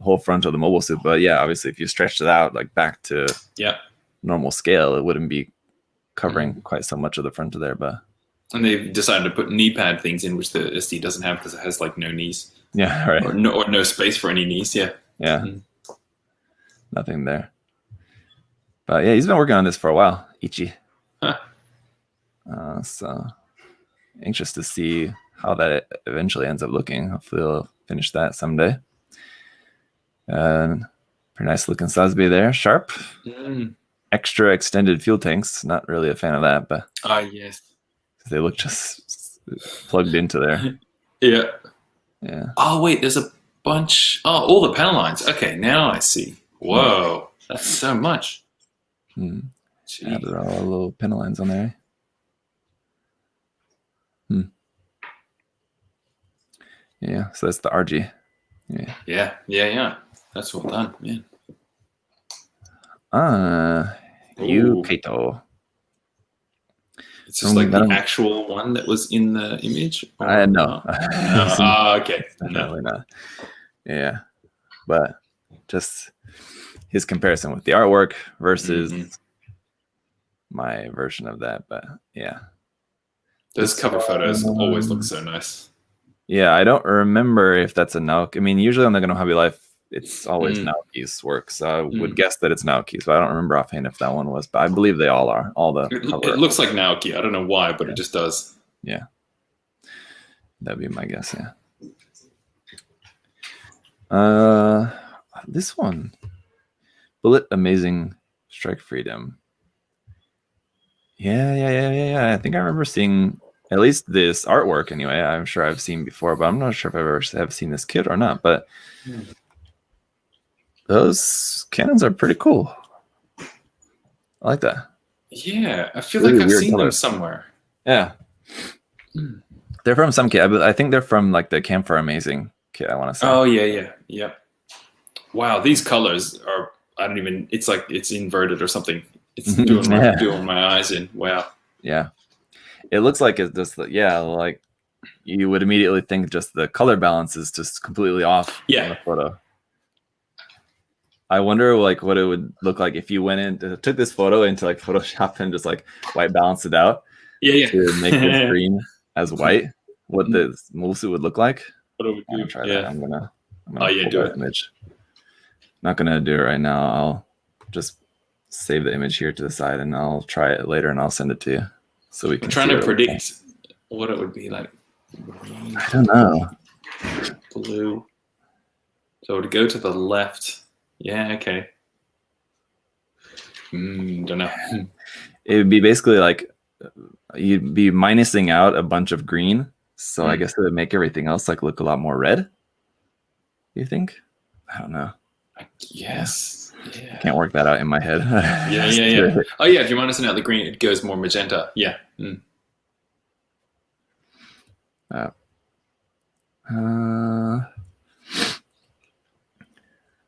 [SPEAKER 2] mobile suit. But yeah, obviously, if you stretched it out like back to normal scale, it wouldn't be covering quite so much of the front of there.
[SPEAKER 1] And they've decided to put knee pad things in, which the SD doesn't have because it has like no knees.
[SPEAKER 2] Yeah, right.
[SPEAKER 1] Or no space for any knees. Yeah.
[SPEAKER 2] Yeah. Nothing there. But yeah, he's been working on this for a while, Ichi. So anxious to see how that eventually ends up looking. Hopefully they'll finish that someday. Pretty nice looking Sasbi there. Sharp. Extra extended fuel tanks. Not really a fan of that, but
[SPEAKER 1] yes.
[SPEAKER 2] They look just plugged into there. Yeah.
[SPEAKER 1] Oh wait, there's a bunch. Oh, all the panel lines. Okay, now I see. Whoa, that's so much.
[SPEAKER 2] Added all little panel lines on there. Yeah, so that's the RG.
[SPEAKER 1] Yeah. That's well done, man.
[SPEAKER 2] Yu Kato.
[SPEAKER 1] It's just like the actual one that was in the image?
[SPEAKER 2] No.
[SPEAKER 1] Okay.
[SPEAKER 2] Definitely not. Yeah. But just his comparison with the artwork versus my version of that. But yeah.
[SPEAKER 1] Those cover photos always look so nice.
[SPEAKER 2] Yeah, I don't remember if that's a Naoki. I mean, usually on the Gundam Hobby Life, it's always Naoki's work. So I would guess that it's Naoki's, but I don't remember offhand if that one was. But I believe they all are. It
[SPEAKER 1] looks like Naoki. I don't know why, but it just does.
[SPEAKER 2] Yeah. That'd be my guess, yeah. This one. Bullet Amazing Strike Freedom. Yeah. I think I remember seeing at least this artwork anyway. I'm sure I've seen before, but I'm not sure if I've ever have seen this kit or not. But those cannons are pretty cool. I like that.
[SPEAKER 1] Yeah, I feel like I've seen them somewhere.
[SPEAKER 2] Yeah. They're from some kit. I think they're from like the Campfire Amazing kit, I want to say.
[SPEAKER 1] Oh, yeah. Wow, these colors are, it's like it's inverted or something. It's doing my eyes in. Wow.
[SPEAKER 2] Yeah. It looks like it's just, like you would immediately think just the color balance is just completely off in the photo. I wonder like what it would look like if you went in, took this photo into like Photoshop and just like white balanced it out.
[SPEAKER 1] Yeah.
[SPEAKER 2] To make the screen as white, what the mostly would look like.
[SPEAKER 1] What do we do?
[SPEAKER 2] I'm gonna try that. I'm gonna
[SPEAKER 1] do it.
[SPEAKER 2] Image. Not gonna do it right now. I'll just save the image here to the side and I'll try it later and I'll send it to you so we can.
[SPEAKER 1] I'm trying to predict what it would be like.
[SPEAKER 2] I don't know.
[SPEAKER 1] Blue. So to go to the left. Yeah. Okay. Don't know.
[SPEAKER 2] It would be basically like you'd be minusing out a bunch of green, so I guess it would make everything else like look a lot more red. You think? I don't know.
[SPEAKER 1] Yes. Yeah.
[SPEAKER 2] Can't work that out in my head.
[SPEAKER 1] Yeah. Oh yeah, if you're minusing out the green, it goes more magenta. Yeah.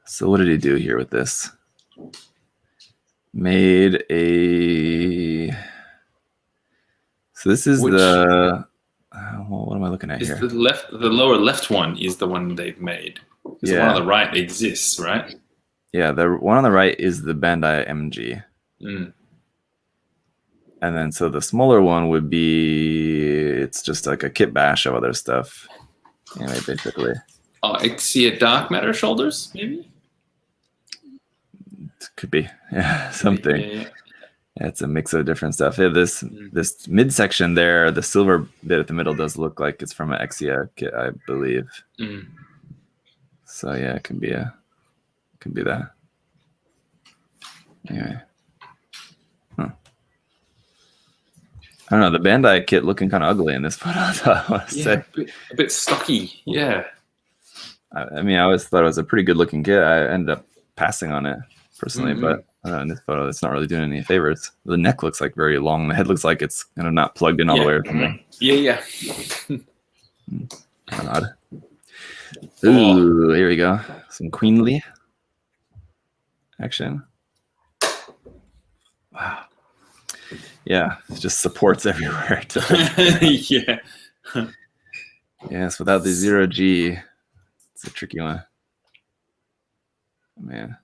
[SPEAKER 2] So what did he do here with this? Made a. So this is the. What am I looking at here?
[SPEAKER 1] The lower left one is the one they've made. The one on the right exists, right?
[SPEAKER 2] Yeah, the one on the right is the Bandai MG. And then so the smaller one would be, it's just like a kit bash of other stuff. Anyway, basically.
[SPEAKER 1] Oh, I see a dark matter shoulders, maybe?
[SPEAKER 2] Could be. Yeah, something. Yeah, it's a mix of different stuff. Yeah, this midsection there, the silver bit at the middle does look like it's from an Exia kit, I believe. So yeah, it can be that. Anyway. I don't know, the Bandai kit looking kind of ugly in this photo, I want to say.
[SPEAKER 1] A bit stocky, yeah.
[SPEAKER 2] I mean, I always thought it was a pretty good looking kit. I ended up passing on it personally, but in this photo, it's not really doing any favors. The neck looks like very long. The head looks like it's kind of not plugged in all the way or something.
[SPEAKER 1] Yeah.
[SPEAKER 2] Kind of odd. Ooh, here we go. Some queenly action. Wow. Yeah, it just supports everywhere.
[SPEAKER 1] Yeah.
[SPEAKER 2] Yes, without the 0G, it's a tricky one. Man.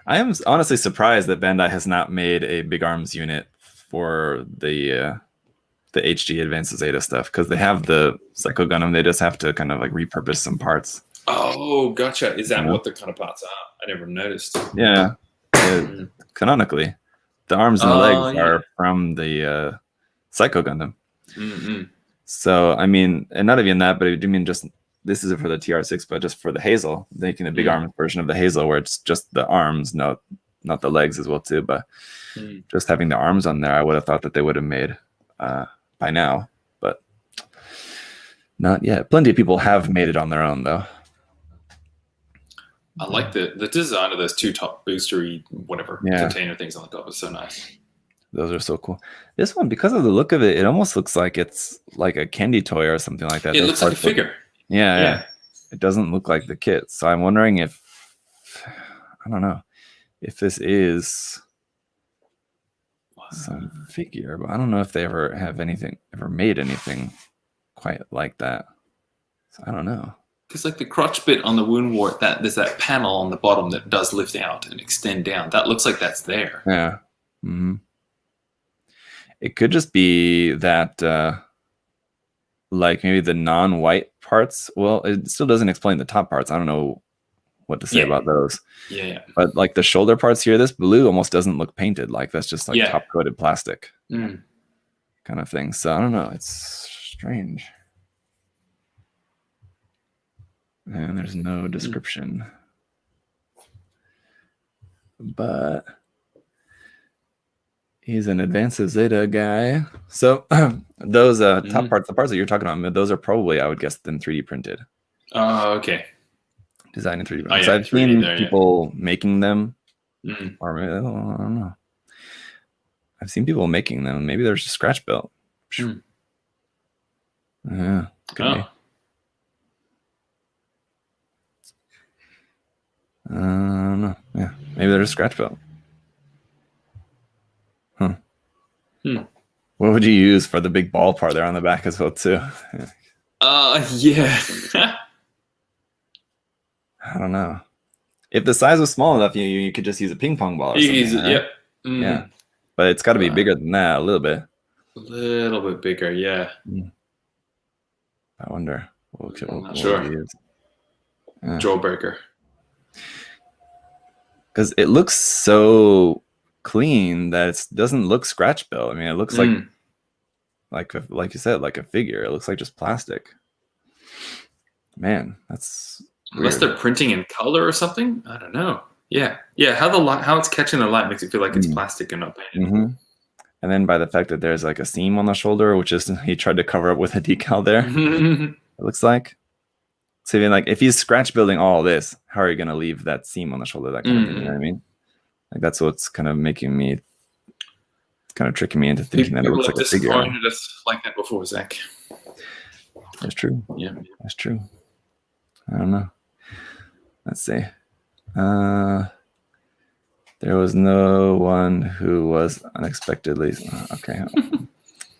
[SPEAKER 2] I am honestly surprised that Bandai has not made a big arms unit for the HG Advanced Zeta stuff, because they have the Psycho Gundam. They just have to kind of like repurpose some parts.
[SPEAKER 1] Oh, gotcha. Is that what the kind of parts are? I never noticed.
[SPEAKER 2] Yeah. Canonically, the arms and the legs are from the Psycho Gundam. So, I mean, and not even that, but I do mean just, this isn't for the TR6, but just for the Hazel, making the big arms version of the Hazel, where it's just the arms, not the legs as well too, but just having the arms on there, I would have thought that they would have made by now, but not yet. Plenty of people have made it on their own, though.
[SPEAKER 1] I like the design of those two top boostery container things on the top. Is so nice.
[SPEAKER 2] Those are so cool. This one, because of the look of it, it almost looks like it's like a candy toy or something like that.
[SPEAKER 1] It looks like a figure.
[SPEAKER 2] Yeah. It doesn't look like the kit. So I'm wondering if, I don't know, if this is some figure, but I don't know if they ever made anything quite like that. So I don't know.
[SPEAKER 1] Because like the crotch bit on the wound wart, there's that panel on the bottom that does lift out and extend down. That looks like that's there.
[SPEAKER 2] Yeah. Mm-hmm. It could just be that like maybe the non-white parts. Well, it still doesn't explain the top parts. I don't know what to say about those.
[SPEAKER 1] Yeah.
[SPEAKER 2] But like the shoulder parts here, this blue almost doesn't look painted. Like that's just like top coated plastic kind of thing. So I don't know. It's strange. And there's no description. But he's an advanced Zeta guy. So those top parts, the parts that you're talking about, those are probably, I would guess, then 3D printed.
[SPEAKER 1] Oh, okay.
[SPEAKER 2] Designed in 3D printed. So I've seen people making them. Or maybe, I don't know. I've seen people making them. Maybe there's a scratch built. Yeah. Could be. No. Yeah, maybe there's a scratch built. What would you use for the big ball part there on the back as well too?
[SPEAKER 1] Yeah.
[SPEAKER 2] I don't know. If the size was small enough, you could just use a ping pong ball or something. Right?
[SPEAKER 1] Yep.
[SPEAKER 2] Yeah, but it's got to be bigger than that a little bit.
[SPEAKER 1] A little bit bigger, yeah.
[SPEAKER 2] I wonder.
[SPEAKER 1] I'm not sure. Jawbreaker.
[SPEAKER 2] Because it looks so clean that it doesn't look scratch built. I mean, it looks like you said, like a figure. It looks like just plastic. Man, that's
[SPEAKER 1] unless they're printing in color or something. I don't know. Yeah. How it's catching the light makes it feel like it's plastic and not painted.
[SPEAKER 2] And then by the fact that there's like a seam on the shoulder, which is he tried to cover up with a decal there. It looks like. So even like if he's scratch building all this, how are you going to leave that seam on the shoulder? That kind of thing. You know what I mean? Like that's what's kind of making me, kind of tricking me into thinking that it looks like a figure.
[SPEAKER 1] People have disappointed us like that before, Zach.
[SPEAKER 2] That's true.
[SPEAKER 1] Yeah,
[SPEAKER 2] that's true. I don't know. Let's see. There was no one who was unexpectedly. Okay,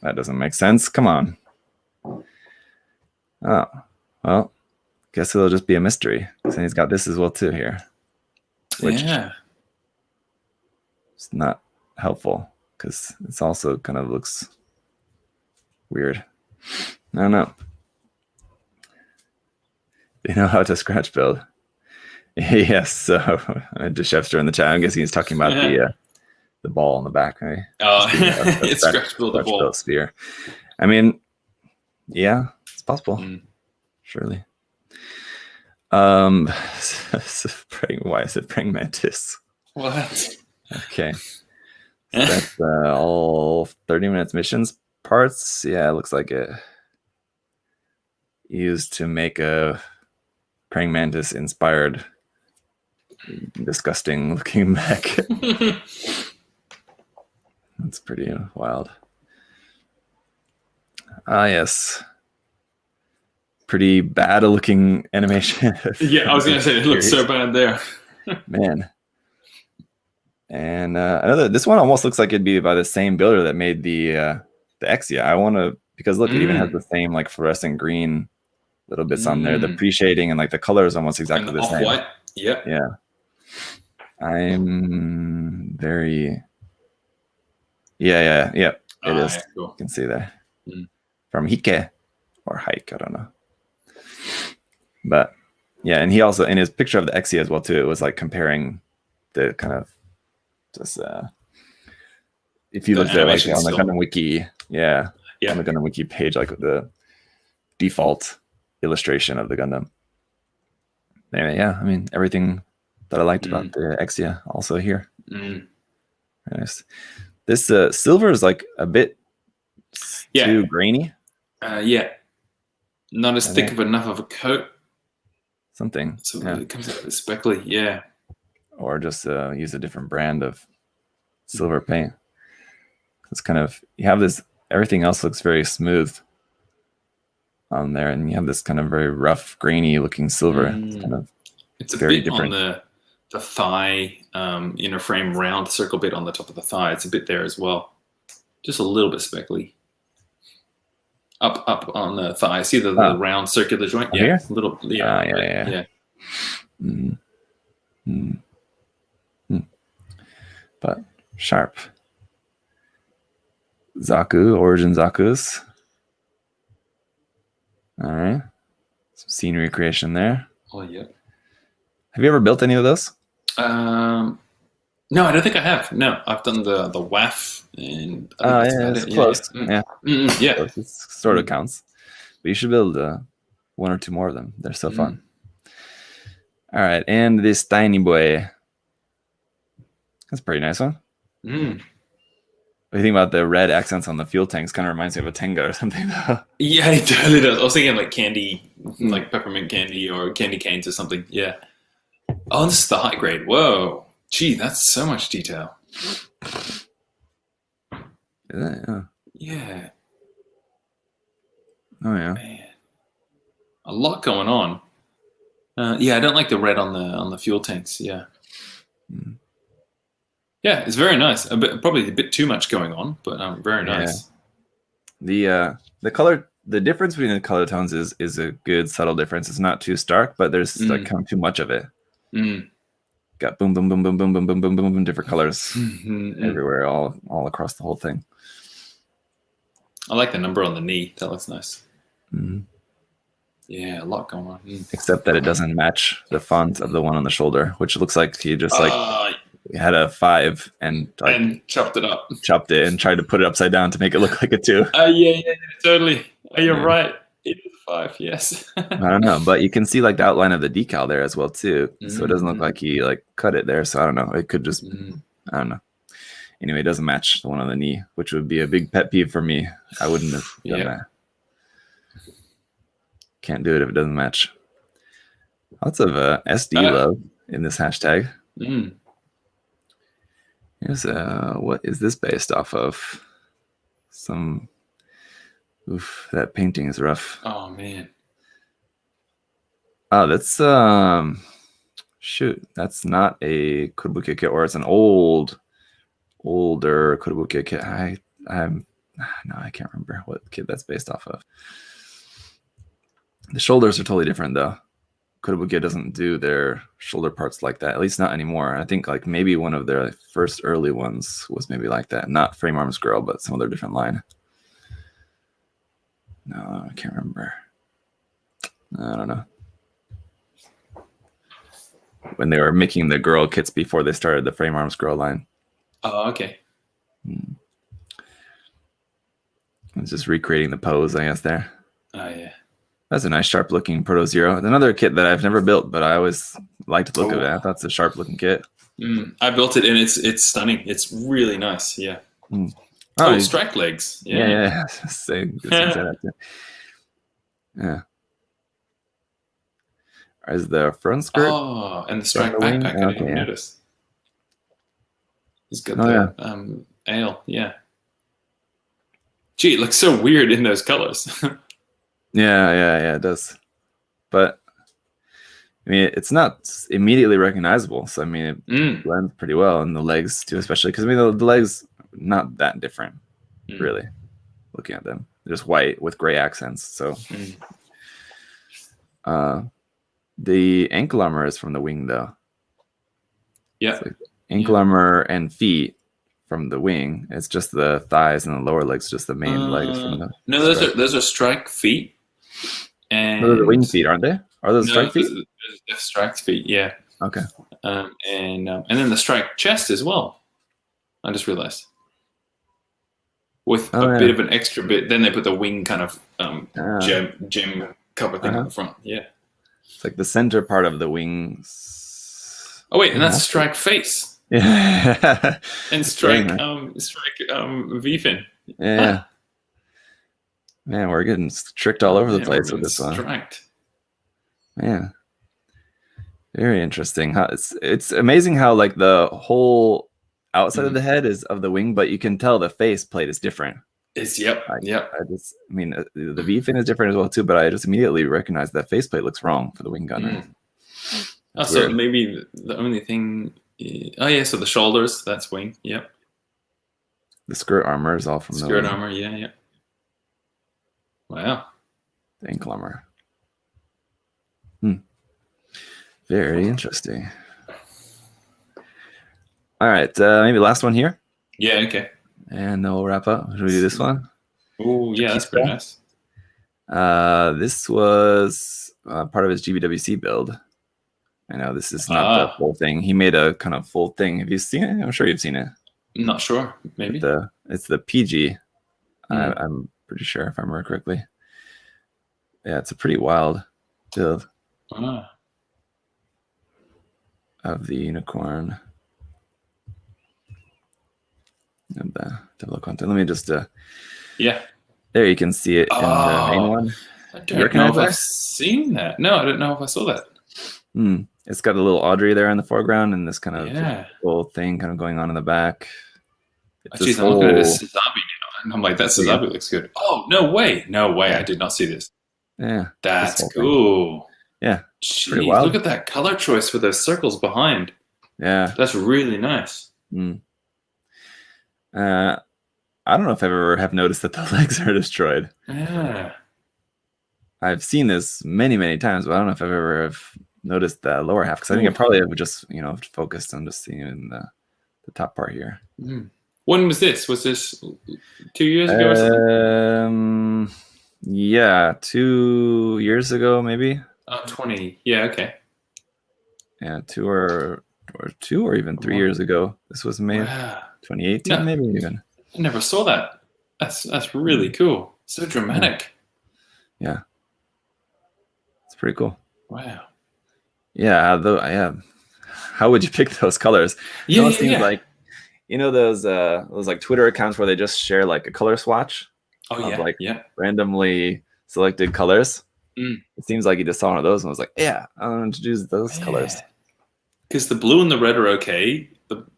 [SPEAKER 2] that doesn't make sense. Come on. Oh, well. Guess it'll just be a mystery. So he's got this as well too here, which it's not helpful because it's also kind of looks weird. I don't know. They know how to scratch build. Yes. So Deshefster in the chat. I'm guessing he's talking about the ball on the back, right?
[SPEAKER 1] Oh, it's scratch build the ball
[SPEAKER 2] sphere. I mean, yeah, it's possible. Surely. Why is it praying mantis?
[SPEAKER 1] What?
[SPEAKER 2] Okay. So that's all 30 minutes missions parts. Yeah, it looks like it used to make a praying mantis inspired disgusting looking mech. That's pretty wild. Yes. Pretty bad looking animation.
[SPEAKER 1] Yeah, I was gonna say it looks so bad there.
[SPEAKER 2] Man. And this one almost looks like it'd be by the same builder that made the Exia. I want to, because look, it even has the same like fluorescent green little bits on there. The pre-shading and like the color is almost exactly the same.
[SPEAKER 1] Off-white. Yep.
[SPEAKER 2] Yeah. I'm very. Yeah. It is. Cool. You can see there. From Hike or Hike, I don't know. But yeah, and he also in his picture of the Exia as well too, it was like comparing the kind of just if you look at like on the Gundam Wiki, on the Gundam Wiki page, like the default illustration of the Gundam. Anyway, yeah, I mean everything that I liked about the Exia also here. Nice. This silver is like a bit too grainy.
[SPEAKER 1] Not as thick of enough of a coat.
[SPEAKER 2] Something.
[SPEAKER 1] So it comes out speckly,
[SPEAKER 2] Or just use a different brand of silver paint. It's kind of, you have this, everything else looks very smooth on there, and you have this kind of very rough, grainy looking silver.
[SPEAKER 1] It's a very bit different on the thigh, inner frame round circle bit on the top of the thigh. It's a bit there as well, just a little bit speckly. Up on the thigh. See the round circular joint?
[SPEAKER 2] Oh, here?
[SPEAKER 1] A little. Yeah.
[SPEAKER 2] But sharp. Zaku, origin Zaku's. All right. Some scenery creation there.
[SPEAKER 1] Oh, yeah.
[SPEAKER 2] Have you ever built any of those?
[SPEAKER 1] No, I don't think I have. No, I've done the WAF and
[SPEAKER 2] it's close. Yeah. It sort of counts. But you should build one or two more of them. They're so fun. All right, and this tiny boy. That's a pretty nice one. What do you think about the red accents on the fuel tanks? Kind of reminds me of a Tenga or something.
[SPEAKER 1] Yeah, it totally does. I was thinking like candy, like peppermint candy or candy canes or something. Yeah. Oh, this is the high grade. Whoa. Gee, that's so much detail. Yeah.
[SPEAKER 2] Oh, yeah.
[SPEAKER 1] Man. A lot going on. I don't like the red on the fuel tanks. Yeah. Yeah, it's very nice. Probably a bit too much going on, but very nice.
[SPEAKER 2] The color, the difference between the color tones is a good subtle difference. It's not too stark, but there's like kind of too much of it. Got boom, boom, boom, boom, boom, boom, boom, boom, boom, boom, different colors everywhere, all across the whole thing.
[SPEAKER 1] I like the number on the knee. That looks nice. Yeah, a lot going on.
[SPEAKER 2] Except that it doesn't match the font of the one on the shoulder, which looks like he just had a 5 and
[SPEAKER 1] chopped it up.
[SPEAKER 2] Chopped it and tried to put it upside down to make it look like a 2.
[SPEAKER 1] Yeah, totally. You're right. It is a 5, yes.
[SPEAKER 2] I don't know, but you can see like the outline of the decal there as well too. So it doesn't look like he like cut it there. So I don't know. It could just I don't know. Anyway, it doesn't match the one on the knee, which would be a big pet peeve for me. I wouldn't have done that. Can't do it if it doesn't match. Lots of SD love in this hashtag. Here's what is this based off of? Some. Oof, that painting is rough.
[SPEAKER 1] Oh man.
[SPEAKER 2] Oh, that's shoot. That's not a Kotobukiya kit, or it's an older Kotobukiya kit. I can't remember what kit that's based off of. The shoulders are totally different though. Kotobukiya doesn't do their shoulder parts like that, at least not anymore. I think like maybe one of their first early ones was maybe like that. Not Frame Arms Girl, but some other different line. No, I can't remember. I don't know. When they were making the girl kits before they started the Frame Arms Girl line.
[SPEAKER 1] Oh, okay.
[SPEAKER 2] It's just recreating the pose, I guess, there.
[SPEAKER 1] Oh, yeah.
[SPEAKER 2] That's a nice sharp-looking Proto Zero. Another kit that I've never built, but I always liked the look of it. I thought it's a sharp-looking kit.
[SPEAKER 1] I built it, and it's stunning. It's really nice, yeah. Strike legs.
[SPEAKER 2] Yeah. Yeah. Is the front skirt?
[SPEAKER 1] Oh, and the strike backpack. I didn't notice. He's got the ale. Yeah. Gee, it looks so weird in those colors.
[SPEAKER 2] Yeah, it does. But I mean, it's not immediately recognizable. So I mean, it blends pretty well, and the legs too, especially because I mean the legs not that different, really. Looking at them, they're just white with gray accents. So, the ankle armor is from the wing, though.
[SPEAKER 1] Yeah,
[SPEAKER 2] like ankle armor and feet from the wing. It's just the thighs and the lower legs, just the main legs from the.
[SPEAKER 1] No, those are strike feet. And
[SPEAKER 2] those are the wing feet, aren't they? Are those strike feet?
[SPEAKER 1] Those strike feet, yeah.
[SPEAKER 2] Okay.
[SPEAKER 1] And then the strike chest as well. I just realized. With a bit of an extra bit, then they put the wing kind of gem cover thing on the front. Yeah.
[SPEAKER 2] It's like the center part of the wings.
[SPEAKER 1] Oh wait, and that's strike face.
[SPEAKER 2] Yeah.
[SPEAKER 1] And strike V fin.
[SPEAKER 2] Yeah. Man, we're getting tricked all over the place with this one.
[SPEAKER 1] Striked.
[SPEAKER 2] Man. Very interesting. It's amazing how like the whole outside of the head is of the wing, but you can tell the face plate is different.
[SPEAKER 1] Yep.
[SPEAKER 2] I mean, the V fin is different as well too, but I just immediately recognized that faceplate looks wrong for the wing gunner.
[SPEAKER 1] So maybe the only thing. Oh yeah, so the shoulders, that's wing. Yep.
[SPEAKER 2] The skirt armor is all from
[SPEAKER 1] skirt armor. Yeah. Wow.
[SPEAKER 2] The ankle armor. Very interesting. All right, maybe last one here.
[SPEAKER 1] Yeah. Okay.
[SPEAKER 2] And then we'll wrap up. Should we do this one?
[SPEAKER 1] Oh yeah, that's pretty nice.
[SPEAKER 2] This was part of his GBWC build. I know this is not the full thing. He made a kind of full thing. Have you seen it? I'm sure you've seen it.
[SPEAKER 1] I'm not sure. Maybe.
[SPEAKER 2] It's the PG. I'm pretty sure if I remember correctly. Yeah, it's a pretty wild build of the unicorn. And the double content. Let me just
[SPEAKER 1] yeah.
[SPEAKER 2] There you can see it in the main one.
[SPEAKER 1] I don't know if I've seen that. No, I don't know if I saw that.
[SPEAKER 2] It's got a little Audrey there in the foreground and this kind of whole thing kind of going on in the back.
[SPEAKER 1] Jeez, I'm looking at this Sazabi now, and I'm like, that Sazabi looks good. Oh, no way. I did not see this.
[SPEAKER 2] Yeah.
[SPEAKER 1] That's cool.
[SPEAKER 2] Yeah.
[SPEAKER 1] Jeez, pretty wild. Look at that color choice for those circles behind.
[SPEAKER 2] Yeah.
[SPEAKER 1] That's really nice.
[SPEAKER 2] I don't know if I ever have noticed that the legs are destroyed.
[SPEAKER 1] Yeah.
[SPEAKER 2] I've seen this many, many times, but I don't know if I've ever have noticed the lower half because I think I probably have just, focused on just seeing the top part here.
[SPEAKER 1] When was this? Was this 2 years ago or something?
[SPEAKER 2] Yeah, 2 years ago, maybe.
[SPEAKER 1] 20. Yeah, okay.
[SPEAKER 2] Yeah, 2 or even 3 years ago. This was made 2018, maybe even.
[SPEAKER 1] I never saw that. That's really cool. So dramatic.
[SPEAKER 2] Yeah. It's pretty cool.
[SPEAKER 1] Wow.
[SPEAKER 2] Yeah, how would you pick those colors?
[SPEAKER 1] Yeah,
[SPEAKER 2] it seems like those like Twitter accounts where they just share like a color swatch of randomly selected colors. It seems like he just saw one of those and was like, I want to choose those colors.
[SPEAKER 1] Because the blue and the red are okay.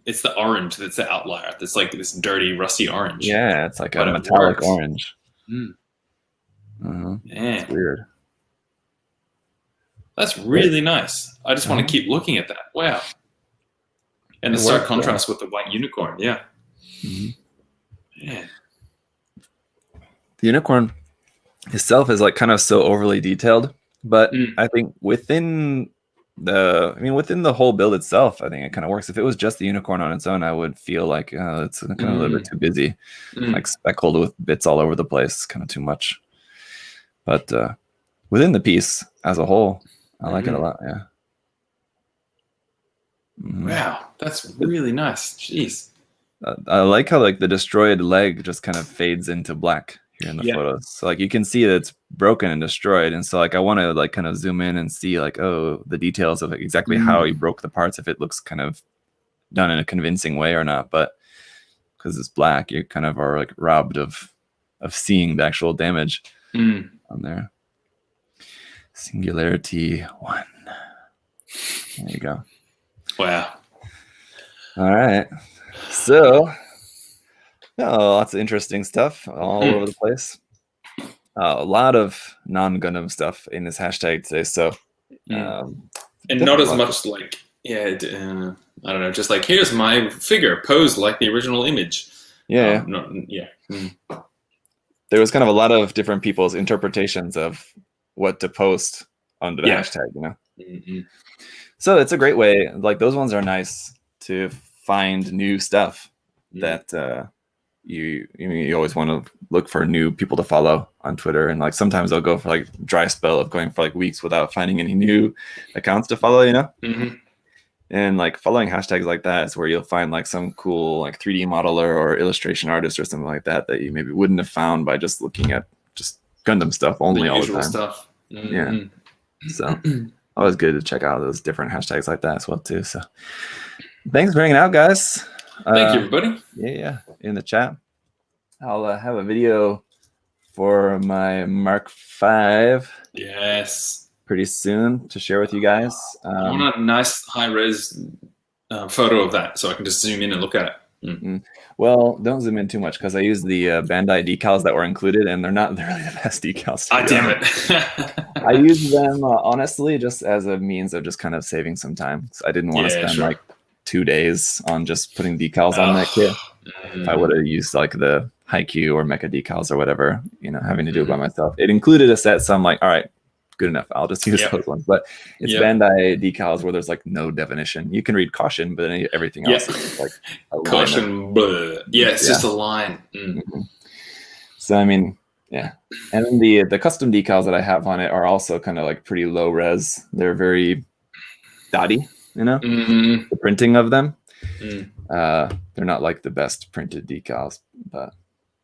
[SPEAKER 1] It's the orange that's the outlier. It's like this dirty, rusty orange.
[SPEAKER 2] Yeah, it's like a metallic orange.
[SPEAKER 1] Yeah.
[SPEAKER 2] It's weird.
[SPEAKER 1] That's really nice. I just want to keep looking at that. Wow. And the stark contrast with the white unicorn. Yeah. Man.
[SPEAKER 2] The unicorn itself is like kind of so overly detailed, but I think within the whole build itself, I think it kind of works. If it was just the unicorn on its own, I would feel like it's kind of a little bit too busy, like speckled with bits all over the place, kind of too much. But within the piece as a whole, I like it a lot. Yeah.
[SPEAKER 1] Wow, that's really nice. Jeez.
[SPEAKER 2] I like how like the destroyed leg just kind of fades into black here in the photos. So like you can see that it's broken and destroyed, and so like I want to like kind of zoom in and see like the details of exactly how he broke the parts, if it looks kind of done in a convincing way or not. But because it's black, you kind of are like robbed of seeing the actual damage on there. Singularity 1. There you go.
[SPEAKER 1] Wow.
[SPEAKER 2] All right. So, lots of interesting stuff all over the place. A lot of non-Gundam stuff in this hashtag today. So,
[SPEAKER 1] and not as much like, I don't know, just like, here's my figure posed like the original image.
[SPEAKER 2] Yeah. There was kind of a lot of different people's interpretations of what to post under the hashtag, So it's a great way. Like those ones are nice to find new stuff that you always want to look for new people to follow on Twitter. And like sometimes I'll go for like dry spell of going for like weeks without finding any new accounts to follow, And like following hashtags like that is where you'll find like some cool like 3D modeler or illustration artist or something like that you maybe wouldn't have found by just looking at just Gundam stuff only all the time.
[SPEAKER 1] Stuff.
[SPEAKER 2] Yeah. So always good to check out those different hashtags like that as well too. So thanks for hanging out, guys.
[SPEAKER 1] Thank you, everybody.
[SPEAKER 2] Yeah. In the chat, I'll have a video for my Mark V.
[SPEAKER 1] Yes.
[SPEAKER 2] Pretty soon to share with you guys.
[SPEAKER 1] I want a nice high res photo of that so I can just zoom in and look at it.
[SPEAKER 2] Well, don't zoom in too much because I use the Bandai decals that were included, and they're not really the best decals.
[SPEAKER 1] Damn it.
[SPEAKER 2] I use them honestly just as a means of just kind of saving some time. So I didn't want to spend like 2 days on just putting decals on that kit. If I would have used like the Haikyuu or Mecha decals or whatever, having to do it by myself. It included a set, so I'm like, all right, good enough. I'll just use those ones. But it's Bandai decals where there's like no definition. You can read caution, but then everything else is like a
[SPEAKER 1] caution. It's just a line.
[SPEAKER 2] So I mean, yeah. And then the custom decals that I have on it are also kind of like pretty low res. They're very dotty, the printing of them. They're not like the best printed decals, but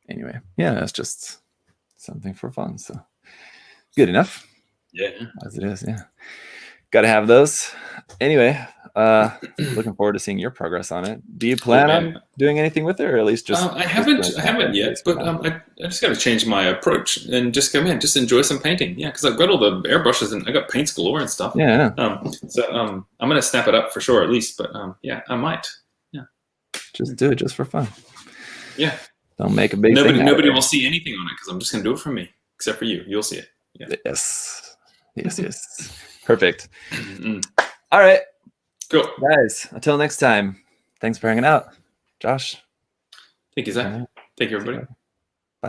[SPEAKER 2] anyway, it's just something for fun. So good enough.
[SPEAKER 1] Yeah,
[SPEAKER 2] as it is. Yeah, gotta have those. Anyway, looking forward to seeing your progress on it. Do you plan on doing anything with it, or at least just?
[SPEAKER 1] I haven't yet, but I just got to change my approach and just come in, just enjoy some painting. Yeah, because I've got all the airbrushes and I got paints galore and stuff.
[SPEAKER 2] Yeah.
[SPEAKER 1] So I'm gonna snap it up for sure, at least. But I might. Yeah.
[SPEAKER 2] Just do it just for fun.
[SPEAKER 1] Yeah.
[SPEAKER 2] Don't make a big.
[SPEAKER 1] Nobody will see anything on it because I'm just gonna do it for me, except for you. You'll see it. Yeah.
[SPEAKER 2] Yes. Perfect. All right.
[SPEAKER 1] Cool.
[SPEAKER 2] Guys, until next time, thanks for hanging out. Josh.
[SPEAKER 1] Thank you, Zach. Thank you, everybody.